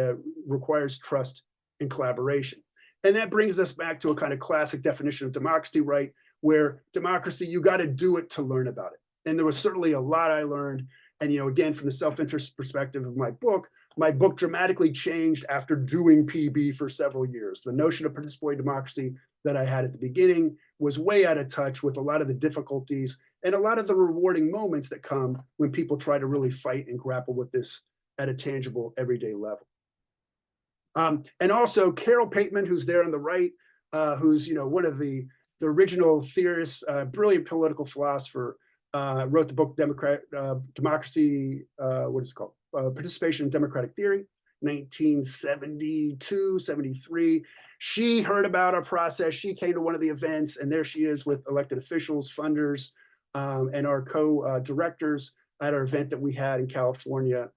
requires trust and collaboration. And that brings us back to a kind of classic definition of democracy, right? Where democracy, you got to do it to learn about it. And there was certainly a lot I learned. And, again, from the self-interest perspective of my book dramatically changed after doing PB for several years. The notion of participatory democracy that I had at the beginning was way out of touch with a lot of the difficulties and a lot of the rewarding moments that come when people try to really fight and grapple with this at a tangible, everyday level. And also Carol Pateman, who's there on the right, who's one of the original theorists, brilliant political philosopher, wrote the book Democracy, Participation in Democratic Theory, 1972, 73. She heard about our process. She came to one of the events, and there she is with elected officials, funders, and our co-directors at our event that we had in California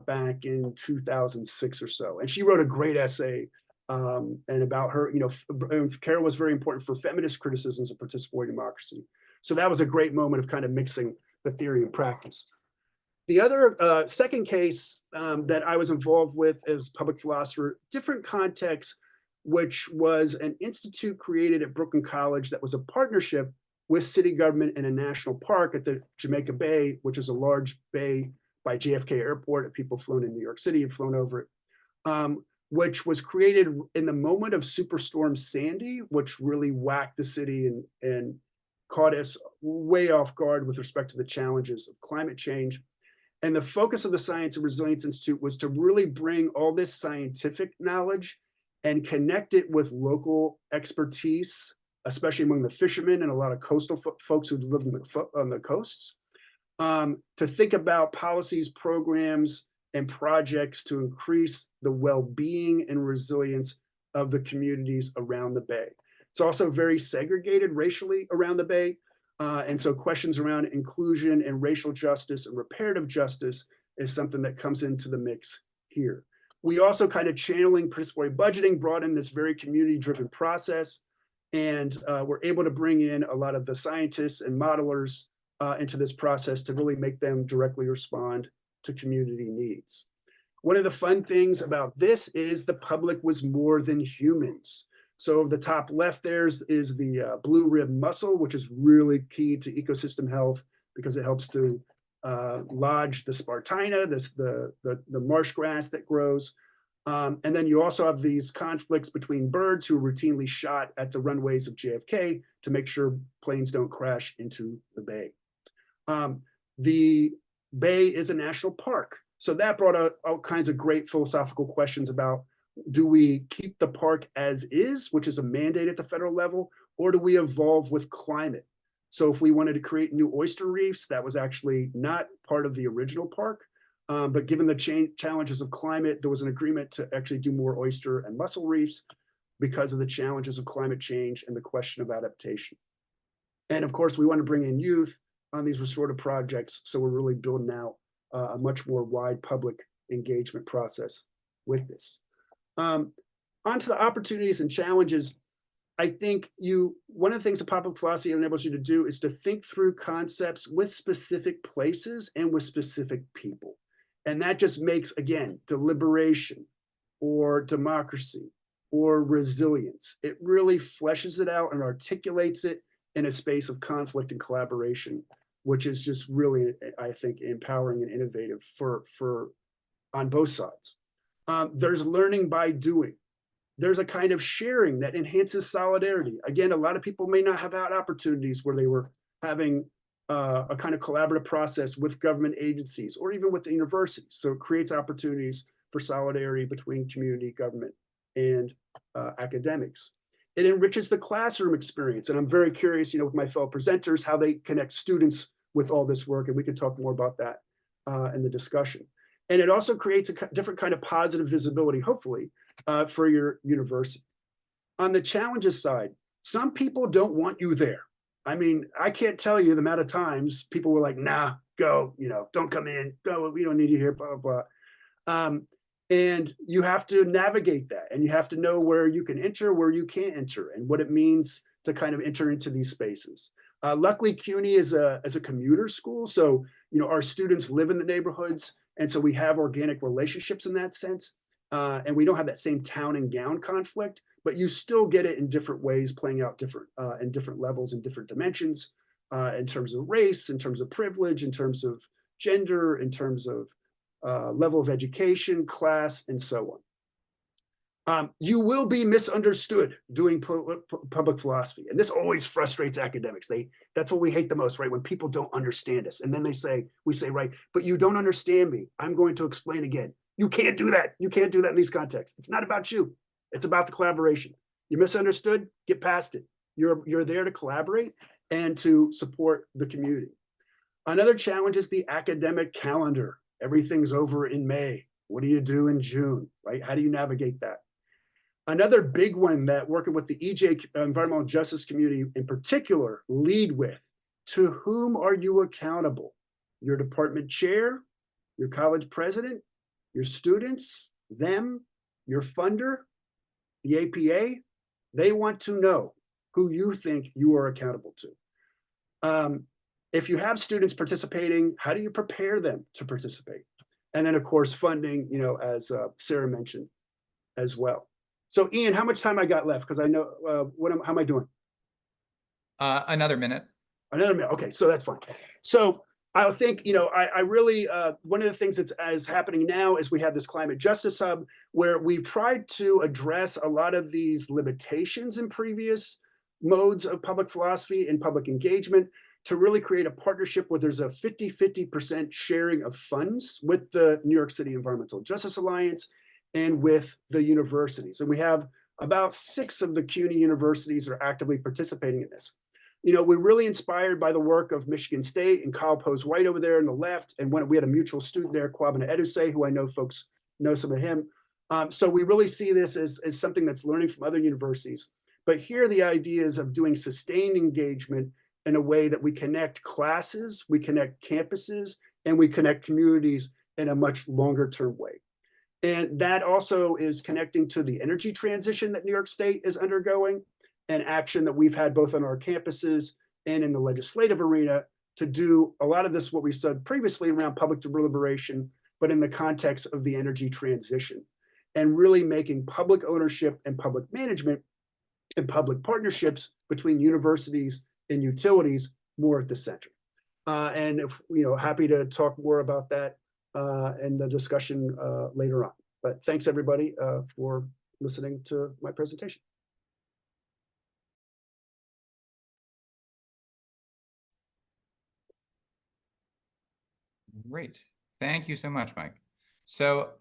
back in 2006 or so. And she wrote a great essay and about her, Carol was very important for feminist criticisms of participatory democracy. So that was a great moment of kind of mixing the theory and practice. The other second case that I was involved with as public philosopher, different context, which was an institute created at Brooklyn College that was a partnership with city government and a national park at the Jamaica Bay, which is a large bay by JFK Airport. People flown in New York City have flown over it, which was created in the moment of Superstorm Sandy, which really whacked the city and caught us way off guard with respect to the challenges of climate change. And the focus of the Science and Resilience Institute was to really bring all this scientific knowledge and connect it with local expertise especially among the fishermen and a lot of coastal folks who live on the coasts, to think about policies, programs, and projects to increase the well-being and resilience of the communities around the Bay. It's also very segregated racially around the Bay. And so questions around inclusion and racial justice and reparative justice is something that comes into the mix here. We also kind of channeling participatory budgeting brought in this very community-driven process. And we're able to bring in a lot of the scientists and modelers into this process to really make them directly respond to community needs. One of the fun things about this is the public was more than humans. So the top left there is the blue rib mussel, which is really key to ecosystem health because it helps to lodge the spartina, the marsh grass that grows. And then you also have these conflicts between birds who are routinely shot at the runways of JFK to make sure planes don't crash into the Bay. The Bay is a national park. So that brought out all kinds of great philosophical questions about, do we keep the park as is, which is a mandate at the federal level, or do we evolve with climate? So if we wanted to create new oyster reefs, that was actually not part of the original park. But given the challenges of climate, there was an agreement to actually do more oyster and mussel reefs because of the challenges of climate change and the question of adaptation. And of course, we want to bring in youth on these restorative projects. So we're really building out a much more wide public engagement process with this. Onto the opportunities and challenges. I think one of the things that public philosophy enables you to do is to think through concepts with specific places and with specific people. And that just makes, again, deliberation or democracy or resilience. It really fleshes it out and articulates it in a space of conflict and collaboration, which is just really, I think, empowering and innovative for on both sides. There's learning by doing. There's a kind of sharing that enhances solidarity. Again, a lot of people may not have had opportunities where they were having a kind of collaborative process with government agencies or even with the universities. So it creates opportunities for solidarity between community, government, and academics. It enriches the classroom experience. And I'm very curious, with my fellow presenters, how they connect students with all this work. And we can talk more about that in the discussion. And it also creates a different kind of positive visibility, hopefully, for your university. On the challenges side, some people don't want you there. I mean, I can't tell you the amount of times people were like, nah, go, don't come in, go, we don't need you here, blah, blah, blah. And you have to navigate that, and you have to know where you can enter, where you can't enter, and what it means to kind of enter into these spaces. Luckily, CUNY is a commuter school, so our students live in the neighborhoods, and so we have organic relationships in that sense, and we don't have that same town and gown conflict, but you still get it in different ways, playing out in different levels and different dimensions, in terms of race, in terms of privilege, in terms of gender, in terms of level of education, class, and so on. You will be misunderstood doing public philosophy. And this always frustrates academics. That's what we hate the most, right? When people don't understand us. And then we say, right, but you don't understand me. I'm going to explain again. You can't do that. You can't do that in these contexts. It's not about you. It's about the collaboration. You misunderstood, get past it. You're there to collaborate and to support the community. Another challenge is the academic calendar. Everything's over in May. What do you do in June, right? How do you navigate that? Another big one that working with the EJ environmental justice community in particular lead with, to whom are you accountable? Your department chair, your college president, your students, them, your funder, the APA. They want to know who you think you are accountable to. If you have students participating, how do you prepare them to participate? And then, of course, funding, as Sarah mentioned as well. So, Ian, how much time I got left? Because I know, how am I doing? Another minute. Another minute. Okay, so that's fine. So I think, I really, one of the things that's happening now is we have this climate justice hub where we've tried to address a lot of these limitations in previous modes of public philosophy and public engagement to really create a partnership where there's a 50-50% sharing of funds with the New York City Environmental Justice Alliance and with the universities. And we have About 6 of the CUNY universities are actively participating in this. We're really inspired by the work of Michigan State and Kyle Pose-White over there on the left. And when we had a mutual student there, Kwabena Eduse, who I know folks know some of him. So we really see this as something that's learning from other universities. But here the idea is of doing sustained engagement in a way that we connect classes, we connect campuses, and we connect communities in a much longer term way. And that also is connecting to the energy transition that New York State is undergoing, and action that we've had both on our campuses and in the legislative arena to do a lot of this, what we said previously around public deliberation, but in the context of the energy transition, and really making public ownership and public management and public partnerships between universities and utilities more at the center. And if, happy to talk more about that in the discussion later on. But thanks everybody for listening to my presentation. Great. Thank you so much, Mike. So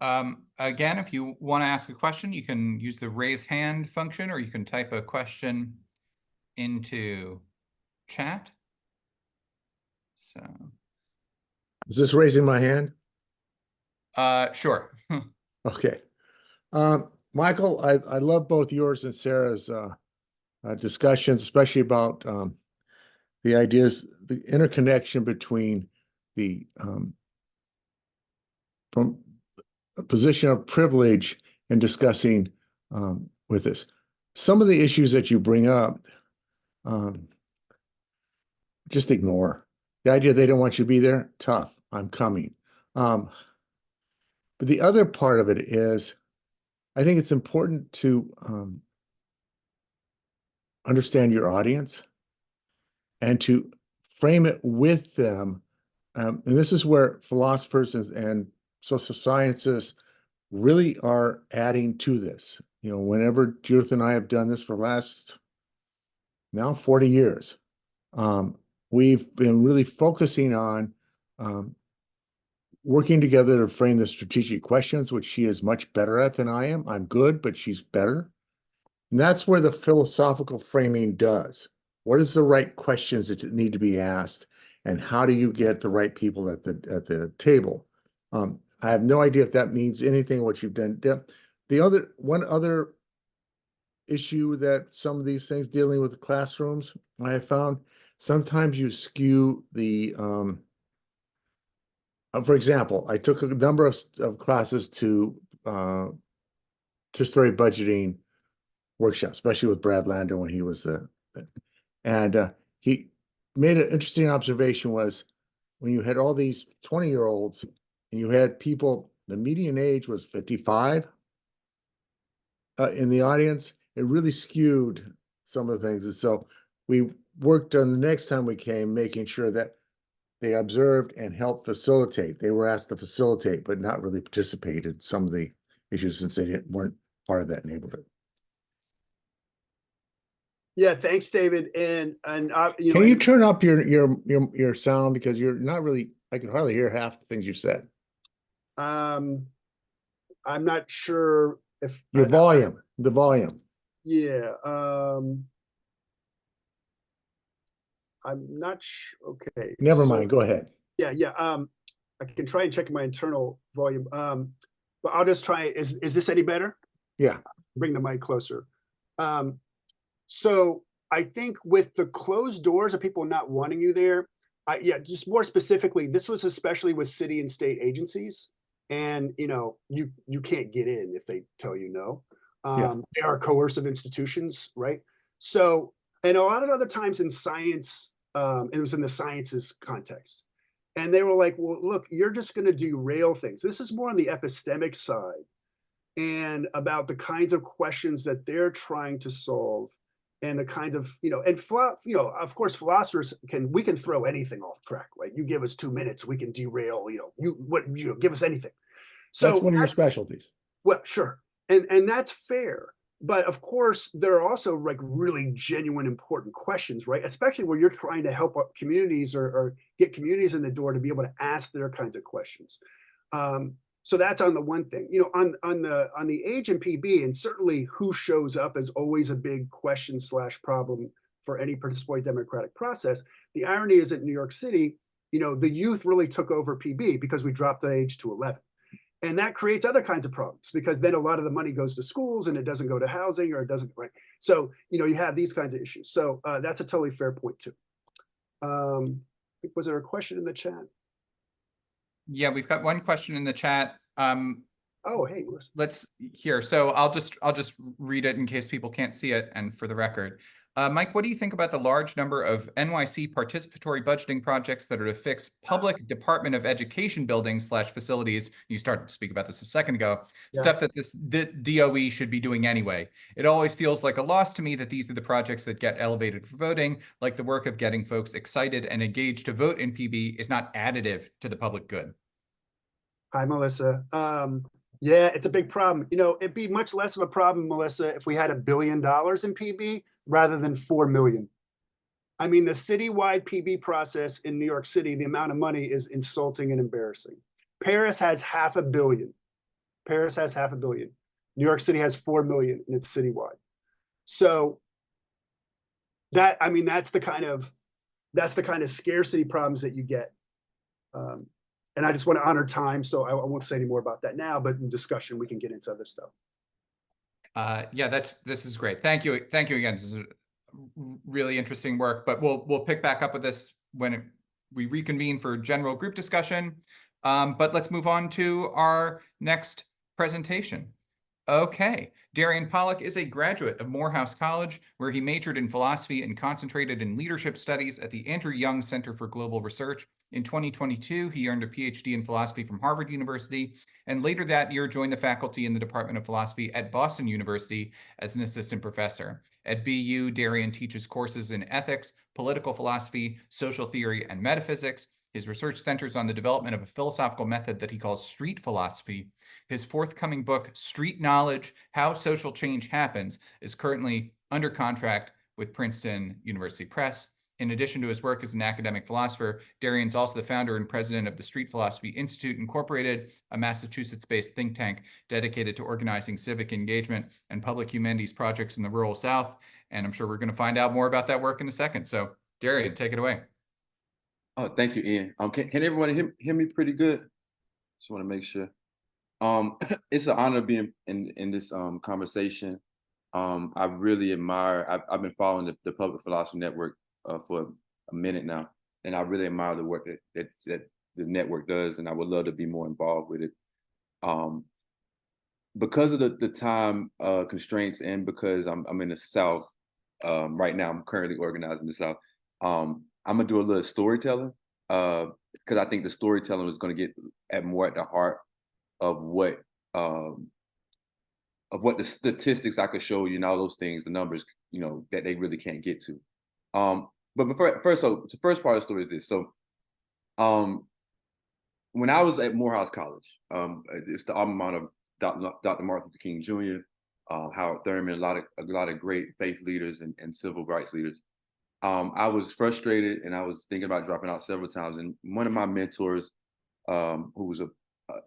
again, if you want to ask a question, you can use the raise hand function, or you can type a question into chat. So Is this raising my hand? sure. Okay. Michael, I love both yours and Sarah's discussions, especially about the ideas, the interconnection between the from a position of privilege and discussing with us. Some of the issues that you bring up, just ignore. The idea they don't want you to be there, tough, I'm coming. But the other part of it is, I think it's important to understand your audience and to frame it with them. And this is where philosophers and social scientists really are adding to this. Whenever Judith and I have done this for the last now 40 years, we've been really focusing on working together to frame the strategic questions, which she is much better at than I am. I'm good, but she's better. And that's where the philosophical framing does. What is the right questions that need to be asked, and how do you get the right people at the table? I have no idea if that means anything what you've done. One other issue that some of these things dealing with the classrooms, I have found sometimes you skew the for example, I took a number of classes to two-story budgeting workshop, especially with Brad Lander when he was and he made an interesting observation was when you had all these 20-year-olds and you had people, the median age was 55 in the audience, it really skewed some of the things. And so we worked on the next time we came, making sure that they observed and helped facilitate. They were asked to facilitate, but not really participate in some of the issues since they weren't part of that neighborhood. Yeah, thanks, David. And Can you turn up your sound, because you're not really, I can hardly hear half the things you said. I'm not sure if the volume. Yeah. I'm not sure. Okay. Never mind. Go ahead. Yeah. I can try and check my internal volume. But I'll just try. Is this any better? Yeah. Bring the mic closer. So I think with the closed doors of people not wanting you there, just more specifically, this was especially with city and state agencies, and you can't get in if they tell you no. They are coercive institutions, right? So, and a lot of other times in science, it was in the sciences context, and they were like, well, look, you're just going to derail things. This is more on the epistemic side and about the kinds of questions that they're trying to solve, and the kinds of, of course, philosophers we can throw anything off track, right? You give us 2 minutes, we can derail, give us anything. So that's one of your specialties. Well, sure. And that's fair. But of course, there are also like really genuine, important questions, right? Especially where you're trying to help communities or get communities in the door to be able to ask their kinds of questions. So that's on the one thing, you know, on the age in PB, and certainly who shows up is always a big question / problem for any participatory democratic process. The irony is that New York City, you know, the youth really took over PB because we dropped the age to 11. And that creates other kinds of problems because then a lot of the money goes to schools and it doesn't go to housing or it doesn't, right? So, you know, you have these kinds of issues. So that's a totally fair point too. Was there a question in the chat? Yeah, we've got one question in the chat. Oh, hey, listen. Let's hear. So I'll just read it in case people can't see it and for the record. Mike, what do you think about the large number of NYC participatory budgeting projects that are to fix public Department of Education buildings / facilities? You started to speak about this a second ago. Yeah. Stuff that the DOE should be doing anyway. It always feels like a loss to me that these are the projects that get elevated for voting, like the work of getting folks excited and engaged to vote in PB is not additive to the public good. Hi, Melissa. Yeah, it's a big problem. You know, it'd be much less of a problem, Melissa, if we had $1 billion in PB rather than 4 million. I mean, the citywide PB process in New York City, the amount of money is insulting and embarrassing. Paris has $500 million. Paris has $500 million. New York City has 4 million and it's citywide. So that, I mean, that's the kind of scarcity problems that you get. And I just want to honor time, so I won't say any more about that now, but in discussion, we can get into other stuff. Yeah, this is great. Thank you. Thank you again. This is really interesting work, but we'll pick back up with this when we reconvene for general group discussion. But let's move on to our next presentation. Okay, Darien Pollock is a graduate of Morehouse College, where he majored in philosophy and concentrated in leadership studies at the Andrew Young Center for Global Research. In 2022, he earned a PhD in philosophy from Harvard University, and later that year joined the faculty in the Department of Philosophy at Boston University as an assistant professor. At BU, Darien teaches courses in ethics, political philosophy, social theory, and metaphysics. His research centers on the development of a philosophical method that he calls street philosophy. His forthcoming book, Street Knowledge: How Social Change Happens, is currently under contract with Princeton University Press. In addition to his work as an academic philosopher, Darien is also the founder and president of the Street Philosophy Institute, Incorporated, a Massachusetts-based think tank dedicated to organizing civic engagement and public humanities projects in the rural South. And I'm sure we're going to find out more about that work in a second. So, Darien, take it away. Oh, thank you, Ian. Can everyone hear me pretty good? Just want to make sure. It's an honor being in this conversation. I really admire. I've been following the Public Philosophy Network for a minute now, and I really admire the work that the network does, and I would love to be more involved with it. Because of the time constraints, and because I'm in the South right now, I'm currently organizing the South. I'm gonna do a little storytelling because I think the storytelling is going to get more at the heart of what the statistics I could show you and all those things, the numbers, you know, that they really can't get to. But first, so the first part of the story is this. So, when I was at Morehouse College, it's the alma mater of Dr. Martin Luther King Jr., Howard Thurman, a lot of great faith leaders and civil rights leaders. I was frustrated and I was thinking about dropping out several times. And one of my mentors, who was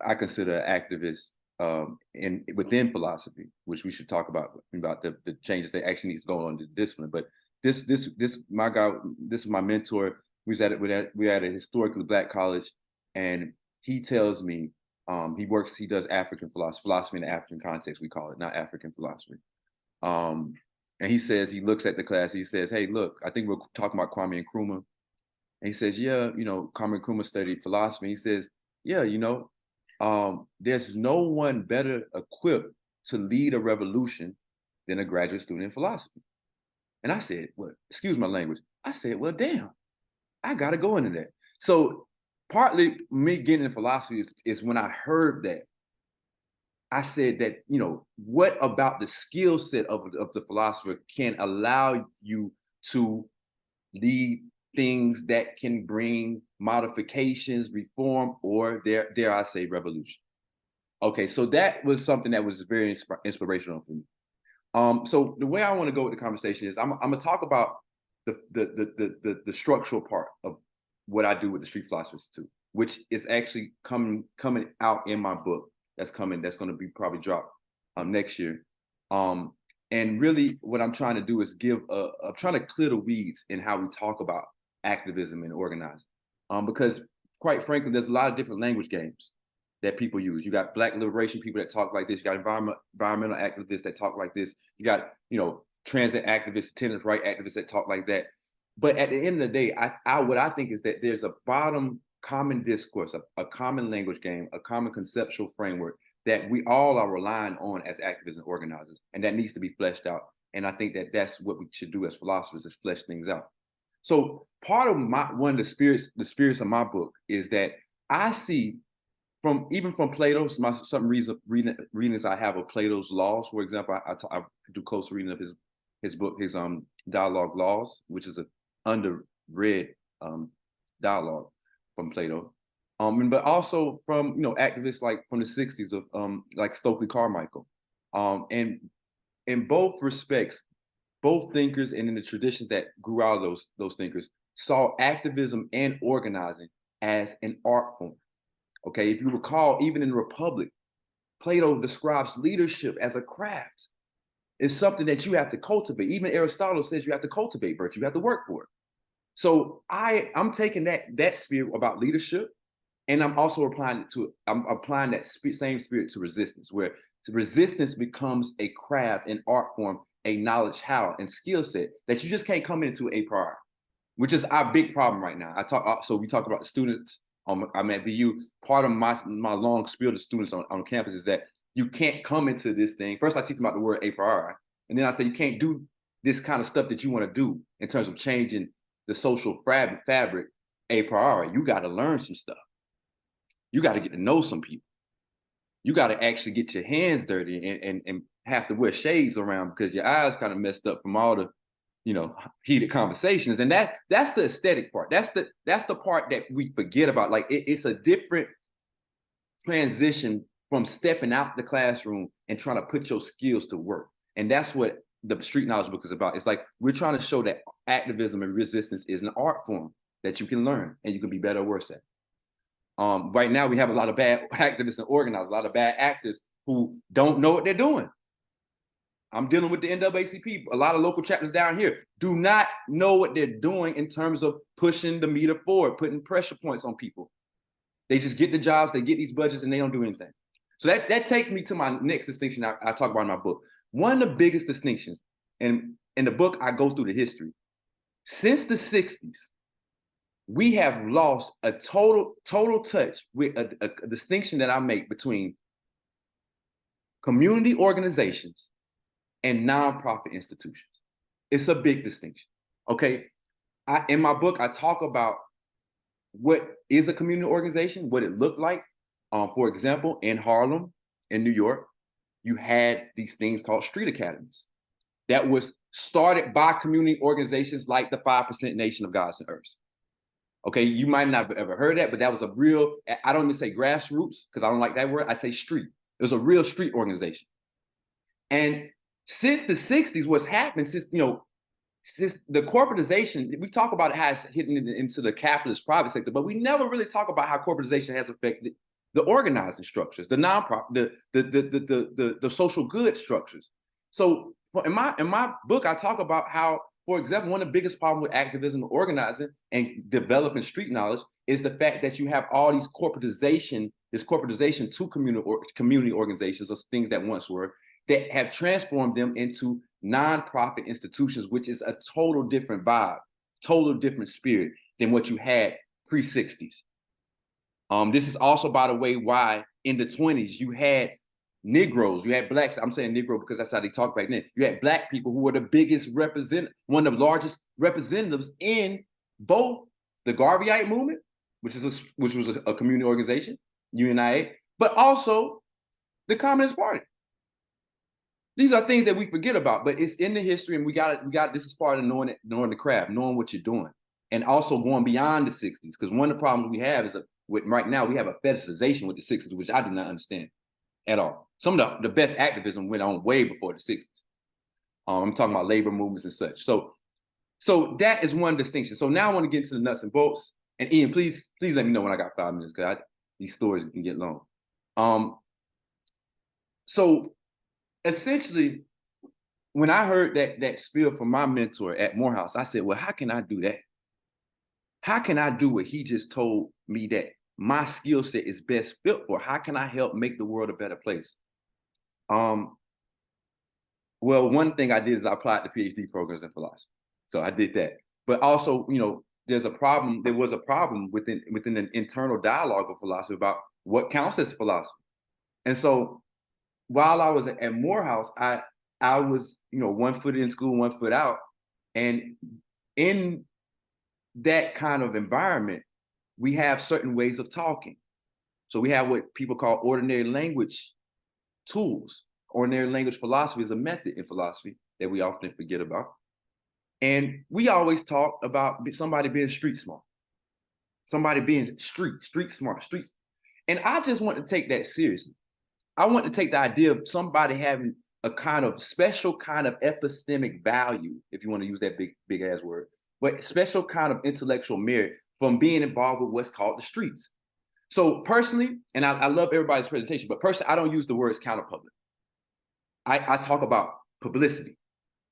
I consider an activist within philosophy, which we should talk about the changes that actually needs to go on in the discipline. But this my guy, this is my mentor. We at a historically Black college, and he tells me he does African philosophy in the African context, we call it, not African philosophy. And he says, he looks at the class, he says, hey, look, I think we're talking about Kwame Nkrumah. And he says, yeah, you know, Kwame Nkrumah studied philosophy. He says, yeah, you know, there's no one better equipped to lead a revolution than a graduate student in philosophy. And I said, well, excuse my language. I said, well, damn, I got to go into that. So partly me getting in philosophy is when I heard that, I said that, you know, what about the skill set of the philosopher can allow you to lead things that can bring modifications, reform, or dare I say revolution. Okay, so that was something that was very inspirational for me. So the way I want to go with the conversation is I'm gonna talk about the structural part of what I do with the Street Philosophers too. which is actually coming out in my book. That's going to be probably dropped next year. And really what I'm trying to do is I'm trying to clear the weeds in how we talk about activism and organizing. Because quite frankly, there's a lot of different language games that people use. You got Black liberation people that talk like this. You got environmental activists that talk like this. You got, transit activists, tenants' right activists that talk like that. But at the end of the day, what I think is that there's a bottom common discourse, a common language game, a common conceptual framework that we all are relying on as activists and organizers, and that needs to be fleshed out. And I think that that's what we should do as philosophers, is flesh things out. So part of one of the spirits of my book is that I see even from Plato, some readings I have of Plato's Laws. For example, I do close reading of his book, his dialogue Laws, which is an underread dialogue from Plato. But also from activists like from the 60s of like Stokely Carmichael. And in both respects, both thinkers and in the traditions that grew out of those thinkers saw activism and organizing as an art form. Okay, if you recall, even in the Republic, Plato describes leadership as a craft. It's something that you have to cultivate. Even Aristotle says you have to cultivate virtue, you have to work for it. So I'm taking that spirit about leadership, and I'm also applying that same spirit to resistance, where resistance becomes a craft, an art form, a knowledge how and skill set that you just can't come into a priori, which is our big problem right now. So we talk about the students. I'm at BU. Part of my long spiel to students on campus is that you can't come into this thing. First, I teach them about the word a priori, and then I say you can't do this kind of stuff that you want to do in terms of changing the social fabric a priori. You got to learn some stuff. You got to get to know some people. You got to actually get your hands dirty and have to wear shades around because your eyes kind of messed up from all the heated conversations. And that's the aesthetic part. That's the part that we forget about. Like it's a different transition from stepping out the classroom and trying to put your skills to work. And that's what the Street Knowledge book is about. It's like we're trying to show that activism and resistance is an art form that you can learn and you can be better or worse at. Right now, we have a lot of bad activists and organizers, a lot of bad actors who don't know what they're doing. I'm dealing with the NAACP. A lot of local chapters down here do not know what they're doing in terms of pushing the meter forward, putting pressure points on people. They just get the jobs, they get these budgets, and they don't do anything. So that takes me to my next distinction I talk about in my book. One of the biggest distinctions, and in the book, I go through the history. Since the 60s, we have lost a total touch with a distinction that I make between community organizations and nonprofit institutions. It's a big distinction, okay? In my book, I talk about what is a community organization, what it looked like. For example, in Harlem, in New York, you had these things called street academies that was started by community organizations like the 5% Nation of Gods and Earths. Okay, you might not have ever heard that, but that was a real, I don't even say grassroots, because I don't like that word, I say street. It was a real street organization. And since the 60s, what's happened since the corporatization, we talk about how it's hitting into the capitalist private sector, but we never really talk about how corporatization has affected the organizing structures, the nonprofit, the social good structures. So in my book, I talk about how, for example, one of the biggest problems with activism, organizing, and developing street knowledge is the fact that you have all these corporatization to community organizations, or things that once were, that have transformed them into nonprofit institutions, which is a total different vibe, total different spirit than what you had pre-60s. This is also, by the way, why in the 20s you had Negroes, you had Blacks. I'm saying Negro because that's how they talk back then. You had Black people who were the biggest one of the largest representatives in both the Garveyite movement, which was a community organization, UNIA, but also the Communist Party. These are things that we forget about, but it's in the history, and we got this is part of knowing the craft, knowing what you're doing, and also going beyond the 60s. Because one of the problems we have is right now we have a fetishization with the 60s, which I do not understand at all. Some of the best activism went on way before the 60s. I'm talking about labor movements and such. So that is one distinction. So now I want to get into the nuts and bolts And Ian, please let me know when I got 5 minutes, because these stories can get long. So essentially, when I heard that spiel from my mentor at Morehouse, I said, well, how can I do that? How can I do what he just told me that my skill set is best fit for? How can I help make the world a better place? Well, one thing I did is I applied to PhD programs in philosophy. So I did that. But also, there was a problem within an internal dialogue of philosophy about what counts as philosophy. And so while I was at Morehouse, I was, 1 foot in school, 1 foot out. And in that kind of environment, we have certain ways of talking. So we have what people call ordinary language tools. Ordinary language philosophy is a method in philosophy that we often forget about. And we always talk about somebody being street smart, somebody being street smart. And I just want to take that seriously. I want to take the idea of somebody having a kind of special kind of epistemic value, if you want to use that big ass word, but special kind of intellectual merit from being involved with what's called the streets. So personally, and I love everybody's presentation, but personally, I don't use the words counterpublic. I talk about publicity.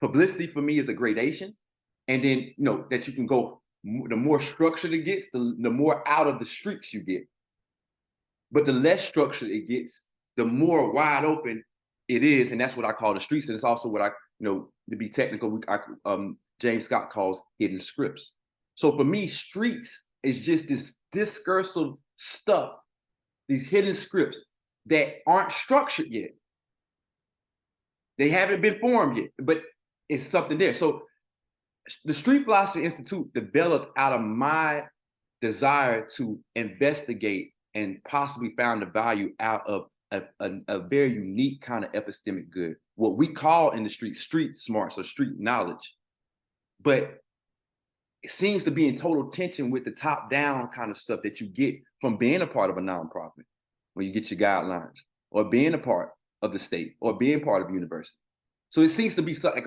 Publicity for me is a gradation. And then, that you can go, the more structured it gets, the more out of the streets you get. But the less structured it gets, the more wide open it is. And that's what I call the streets. And it's also what to be technical, James Scott calls hidden scripts. So for me, streets is just this discursive stuff, these hidden scripts that aren't structured yet. They haven't been formed yet, but it's something there. So the Street Philosophy Institute developed out of my desire to investigate and possibly found the value out of a very unique kind of epistemic good, what we call in the street smarts or street knowledge. But it seems to be in total tension with the top-down kind of stuff that you get from being a part of a nonprofit, when you get your guidelines, or being a part of the state, or being part of a university. So it seems to be something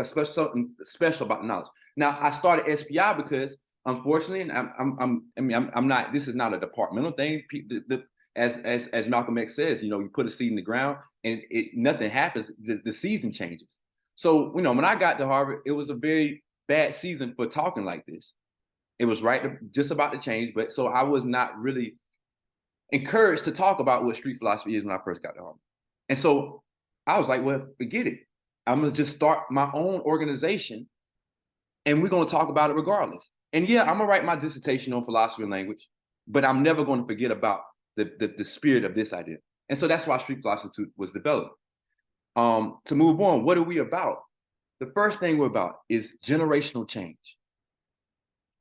special about knowledge. Now, I started SPI because, unfortunately, and I'm not. This is not a departmental thing. As Malcolm X says, you put a seed in the ground and nothing happens. The season changes. So when I got to Harvard, it was a very bad season for talking like this. It was just about to change, but so I was not really encouraged to talk about what street philosophy is when I first got to Harvard. And so I was like, well, forget it. I'm going to just start my own organization and we're going to talk about it regardless. And yeah, I'm going to write my dissertation on philosophy and language, but I'm never going to forget about the spirit of this idea. And so that's why Street Philosophy Institute was developed. To move on, what are we about? The first thing we're about is generational change.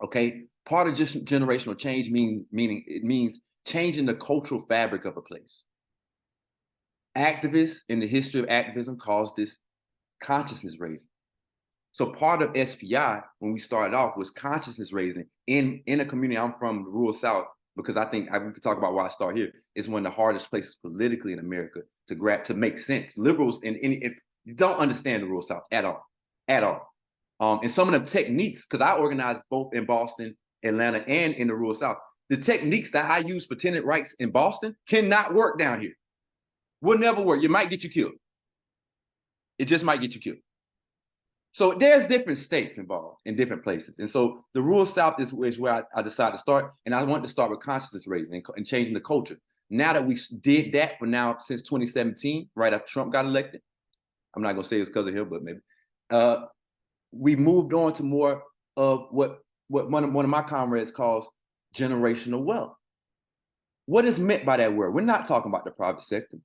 Okay, part of just generational change means changing the cultural fabric of a place. Activists in the history of activism calls this consciousness raising. So part of SPI, when we started off, was consciousness raising in a community. I'm from the rural South, because I think we could talk about why I start here. It's one of the hardest places politically in America to make sense. Liberals you don't understand the rural South at all. And some of the techniques, because I organized both in Boston, Atlanta, and in the rural South, the techniques that I use for tenant rights in Boston cannot work down here. Will never work. It might get you killed. It just might get you killed. So there's different states involved in different places. And so the rural South is where I decided to start. And I wanted to start with consciousness raising and changing the culture. Now that we did that since 2017, right after Trump got elected, I'm not going to say it's because of him, but maybe, we moved on to more of what one of my comrades calls generational wealth. What is meant by that word? We're not talking about the private sector.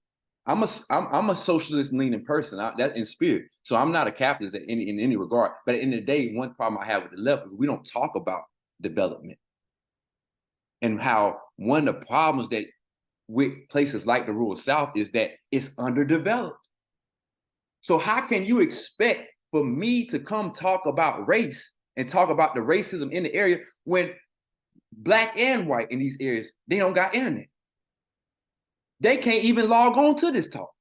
I'm a socialist leaning person, that in spirit. So I'm not a capitalist in any regard. But at the end of the day, one problem I have with the left is we don't talk about development, and how one of the problems that with places like the rural South is that it's underdeveloped. So how can you expect for me to come talk about race and talk about the racism in the area when Black and white in these areas, they don't got internet? They can't even log on to this talk.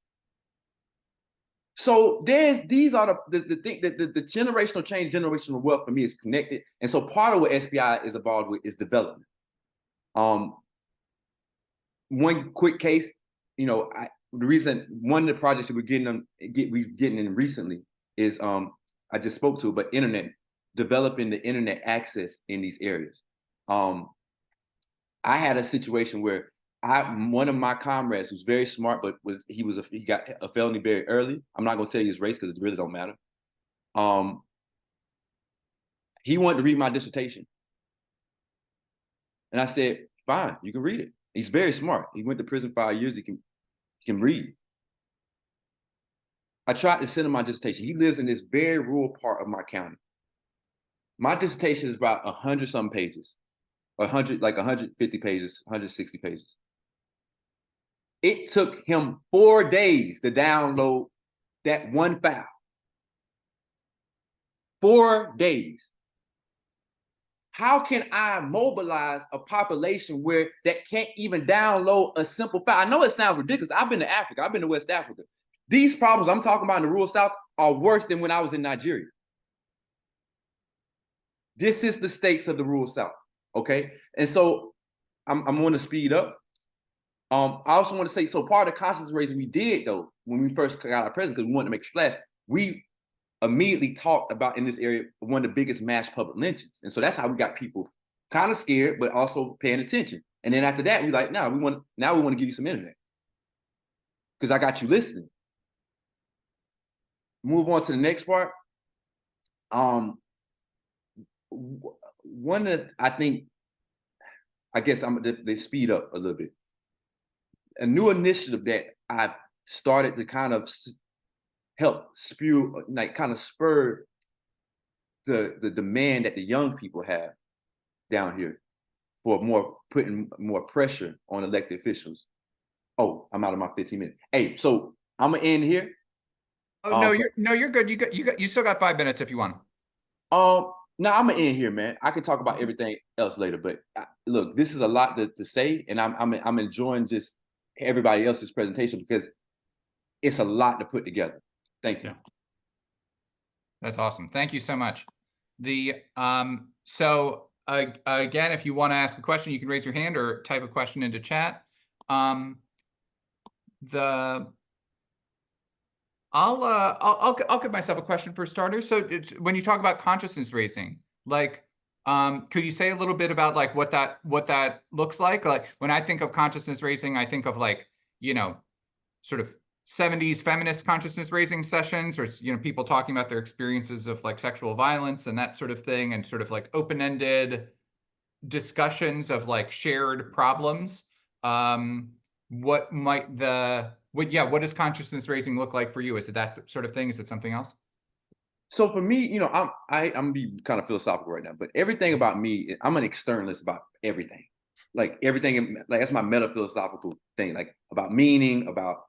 So these are the thing that the generational change, generational wealth for me is connected. And so part of what SPI is involved with is development. One quick case, you know, the reason one of the projects that we're getting in recently is I just spoke to, but developing the internet access in these areas. I had a situation where one of my comrades who's very smart, but he got a felony very early. I'm not gonna tell you his race because it really don't matter. He wanted to read my dissertation. And I said, fine, you can read it. He's very smart. He went to prison 5 years, he can read. I tried to send him my dissertation. He lives in this very rural part of my county. My dissertation is about 100-some pages, 150 pages, 160 pages. It took him 4 days to download that one file. 4 days. How can I mobilize a population where that can't even download a simple file? I know it sounds ridiculous. I've been to Africa. I've been to West Africa. These problems I'm talking about in the rural South are worse than when I was in Nigeria. This is the stakes of the rural South, okay? And so I'm going to speed up. I also want to say, so part of the consciousness raising we did, though, when we first got our president, because we wanted to make a splash, we immediately talked about in this area one of the biggest mass public lynchings. And so that's how we got people kind of scared, but also paying attention. And then after that, we like, now we want to give you some internet. Because I got you listening. Move on to the next part. One of, I guess they speed up a little bit. A new initiative that I've started to kind of help spew, like kind of spur the demand that the young people have down here for putting more pressure on elected officials. Oh, I'm out of my 15 minutes. Hey, so I'm gonna end here. Oh, you're good. You still got 5 minutes if you want. No, I'm gonna end here, man. I can talk about everything else later, but look, this is a lot to say, and I'm enjoying just everybody else's presentation because it's a lot to put together. Thank you. Yeah. That's awesome. Thank you so much. So again, if you want to ask a question, you can raise your hand or type a question into chat. I'll give myself a question for starters. So when you talk about consciousness raising, like, could you say a little bit about like what that looks like? Like when I think of consciousness raising, I think of like, you know, sort of 70s feminist consciousness raising sessions, or, you know, people talking about their experiences of like sexual violence and that sort of thing, and sort of like open-ended discussions of like shared problems. What does consciousness raising look like for you? Is it that sort of thing? Is it something else? So for me, you know, I'm gonna be kind of philosophical right now, but everything about me, I'm an externalist about everything. Like everything, like that's my meta-philosophical thing, like about meaning, about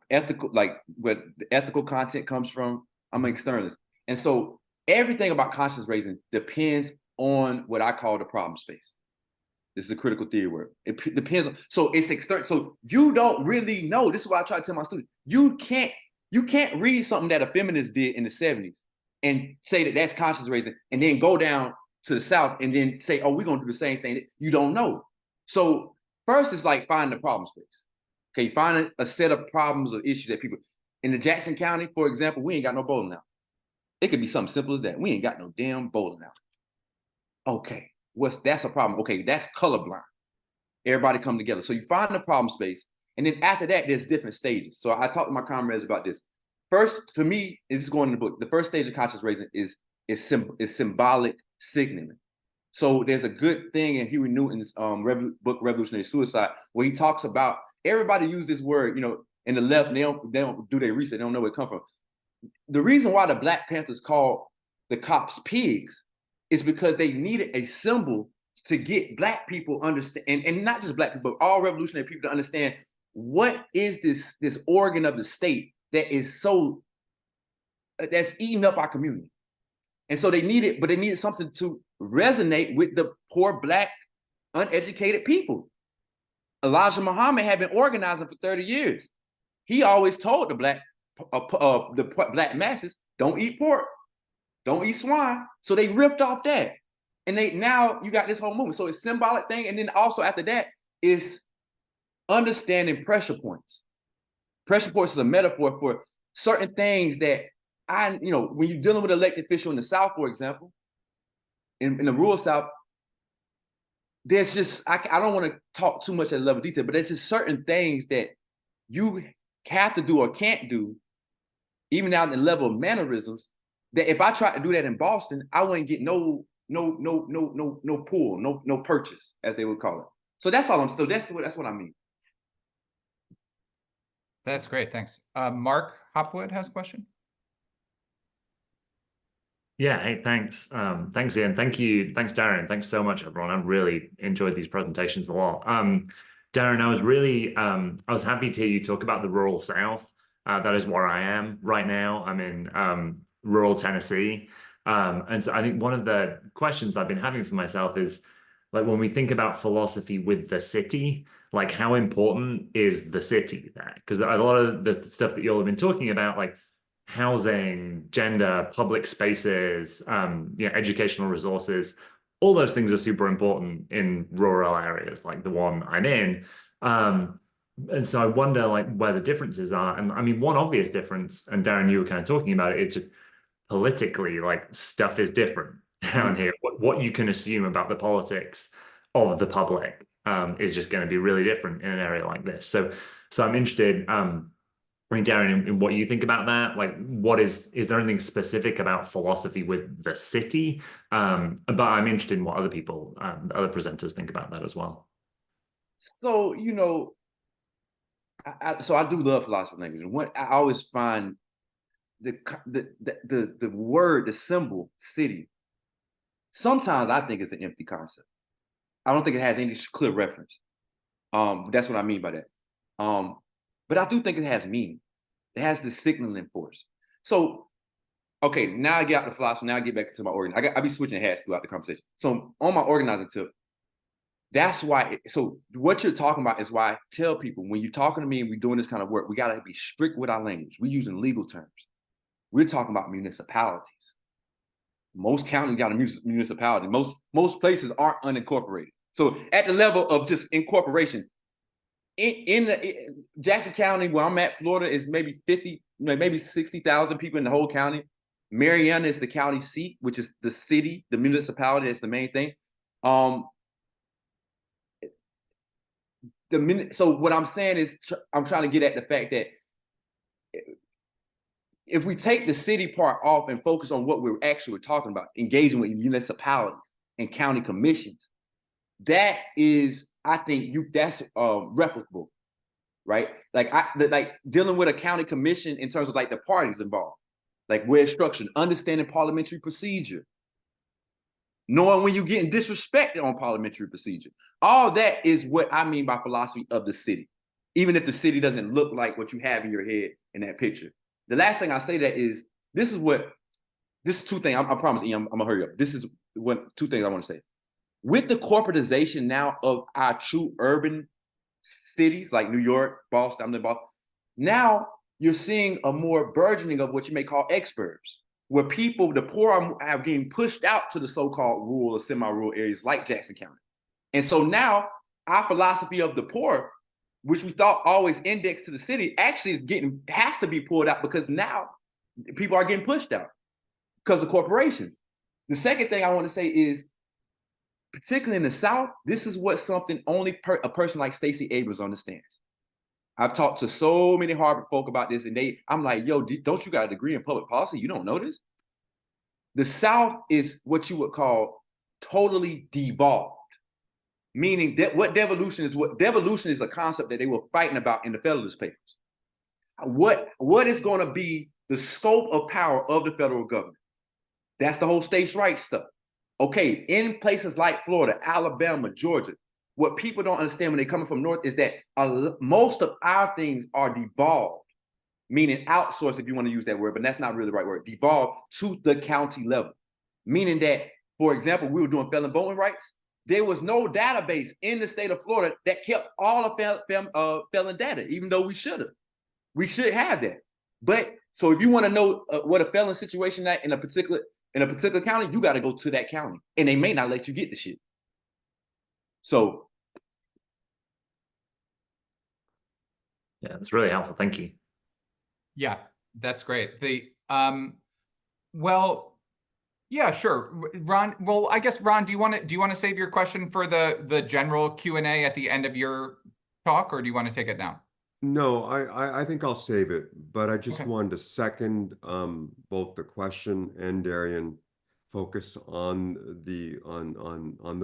ethical, like where the ethical content comes from. I'm an externalist. And so everything about consciousness raising depends on what I call the problem space. This is a critical theory word. It depends on, so it's external. So you don't really know. This is what I try to tell my students. You can't read something that a feminist did in the 70s and say that that's consciousness raising, and then go down to the South and then say, oh, we're gonna do the same thing. You don't know. So first, it's like finding the problem space. Okay, find a set of problems or issues that people in the Jackson County, for example, we ain't got no bowling alley. It could be something simple as that. We ain't got no damn bowling alley. Okay, that's a problem. Okay, that's colorblind. Everybody come together. So you find the problem space, and then after that, there's different stages. So I talked to my comrades about this. First, to me, this is going in the book. The first stage of conscious raising is symbolic signaling. So there's a good thing in Huey Newton's book Revolutionary Suicide, where he talks about, everybody use this word, you know, in the left, they don't do their research, they don't know where it comes from. The reason why the Black Panthers called the cops pigs is because they needed a symbol to get Black people understand, and not just Black people, but all revolutionary people to understand what is this organ of the state that is so, that's eating up our community. And so they needed something to resonate with the poor Black, uneducated people. Elijah Muhammad had been organizing for 30 years. He always told the Black masses, don't eat pork, don't eat swine. So they ripped off that. And now you got this whole movement. So it's symbolic thing. And then also after that is understanding pressure points. Pressure points is a metaphor for certain things that when you're dealing with an elected official in the South, for example, in the rural South, there's just, I don't want to talk too much at a level of detail, but there's just certain things that you have to do or can't do, even down the level of mannerisms, that if I tried to do that in Boston, I wouldn't get no pull, no purchase, as they would call it. So that's what I mean. That's great. Thanks. Mark Hopwood has a question. Yeah, hey, thanks. Thanks, Ian. Thank you. Thanks, Darren. Thanks so much, everyone. I've really enjoyed these presentations a lot. Darren, I was happy to hear you talk about the rural South. That is where I am right now. I'm in rural Tennessee. And so I think one of the questions I've been having for myself is, like, when we think about philosophy with the city, like, how important is the city there? Because a lot of the stuff that you'll have been talking about, like housing, gender, public spaces, educational resources, all those things are super important in rural areas like the one I'm in. And so I wonder, like, where the differences are. And I mean, one obvious difference, and Darren, you were kind of talking about it, it's just politically, like, stuff is different down here. What you can assume about the politics of the public is just going to be really different in an area like this. So I'm interested, Darren, in what you think about that. Like, is there anything specific about philosophy with the city? But I'm interested in what other people, other presenters think about that as well. So, I do love philosophy language. And what I always find the word, the symbol, city, sometimes I think it's an empty concept. I don't think it has any clear reference. That's what I mean by that. But I do think it has meaning. It has the signaling force. So, okay, now I get out the philosophy. Now I get back to my organizing. I be switching hats throughout the conversation. So on my organizing tip, that's why. So what you're talking about is why I tell people, when you're talking to me and we're doing this kind of work, we got to be strict with our language. We're using legal terms. We're talking about municipalities. Most counties got a municipality. Most places aren't unincorporated. So at the level of just incorporation, in Jackson County, where I'm at, Florida, is maybe 60,000 people in the whole county. Mariana is the county seat, which is the city, the municipality. That's the main thing. So what I'm saying is, I'm trying to get at the fact that if we take the city part off and focus on what we're actually talking about, engaging with municipalities and county commissions, that is, I think, that's replicable, right? Like dealing with a county commission in terms of, like, the parties involved, like where it's structured, understanding parliamentary procedure, knowing when you're getting disrespected on parliamentary procedure. All that is what I mean by philosophy of the city, even if the city doesn't look like what you have in your head in that picture. The last thing I say that is, this is two things. I promise, Ian, I'm gonna hurry up. This is two things I want to say. With the corporatization now of our true urban cities like New York, Boston, I'm in Boston, now you're seeing a more burgeoning of what you may call exurbs, where people, the poor, are getting pushed out to the so-called rural or semi-rural areas like Jackson County. And so now our philosophy of the poor, which we thought always indexed to the city, actually has to be pulled out, because now people are getting pushed out because of corporations. The second thing I want to say is, particularly in the South, this is what something only a person like Stacey Abrams understands. I've talked to so many Harvard folk about this, and I'm like, yo, don't you got a degree in public policy? You don't know this? The South is what you would call totally devolved, meaning that devolution is a concept that they were fighting about in the Federalist Papers. What is going to be the scope of power of the federal government? That's the whole states' rights stuff. Okay, in places like Florida, Alabama, Georgia, what people don't understand when they're coming from north is that most of our things are devolved, meaning outsourced, if you want to use that word, but that's not really the right word, devolved to the county level. Meaning that, for example, we were doing felon voting rights. There was no database in the state of Florida that kept all of felon data, even though we should have. We should have that. But so if you want to know what a felon situation in a particular, in a particular county, you got to go to that county, and they may not let you get the shit. So Yeah, that's really helpful. Thank you. Yeah, that's great. Well, yeah, sure. Ron, well, I guess Ron, do you want to save your question for the general Q&A at the end of your talk, or do you want to take it now? No, I think I'll save it, but I just Okay. wanted to second both the question and Darien focus on the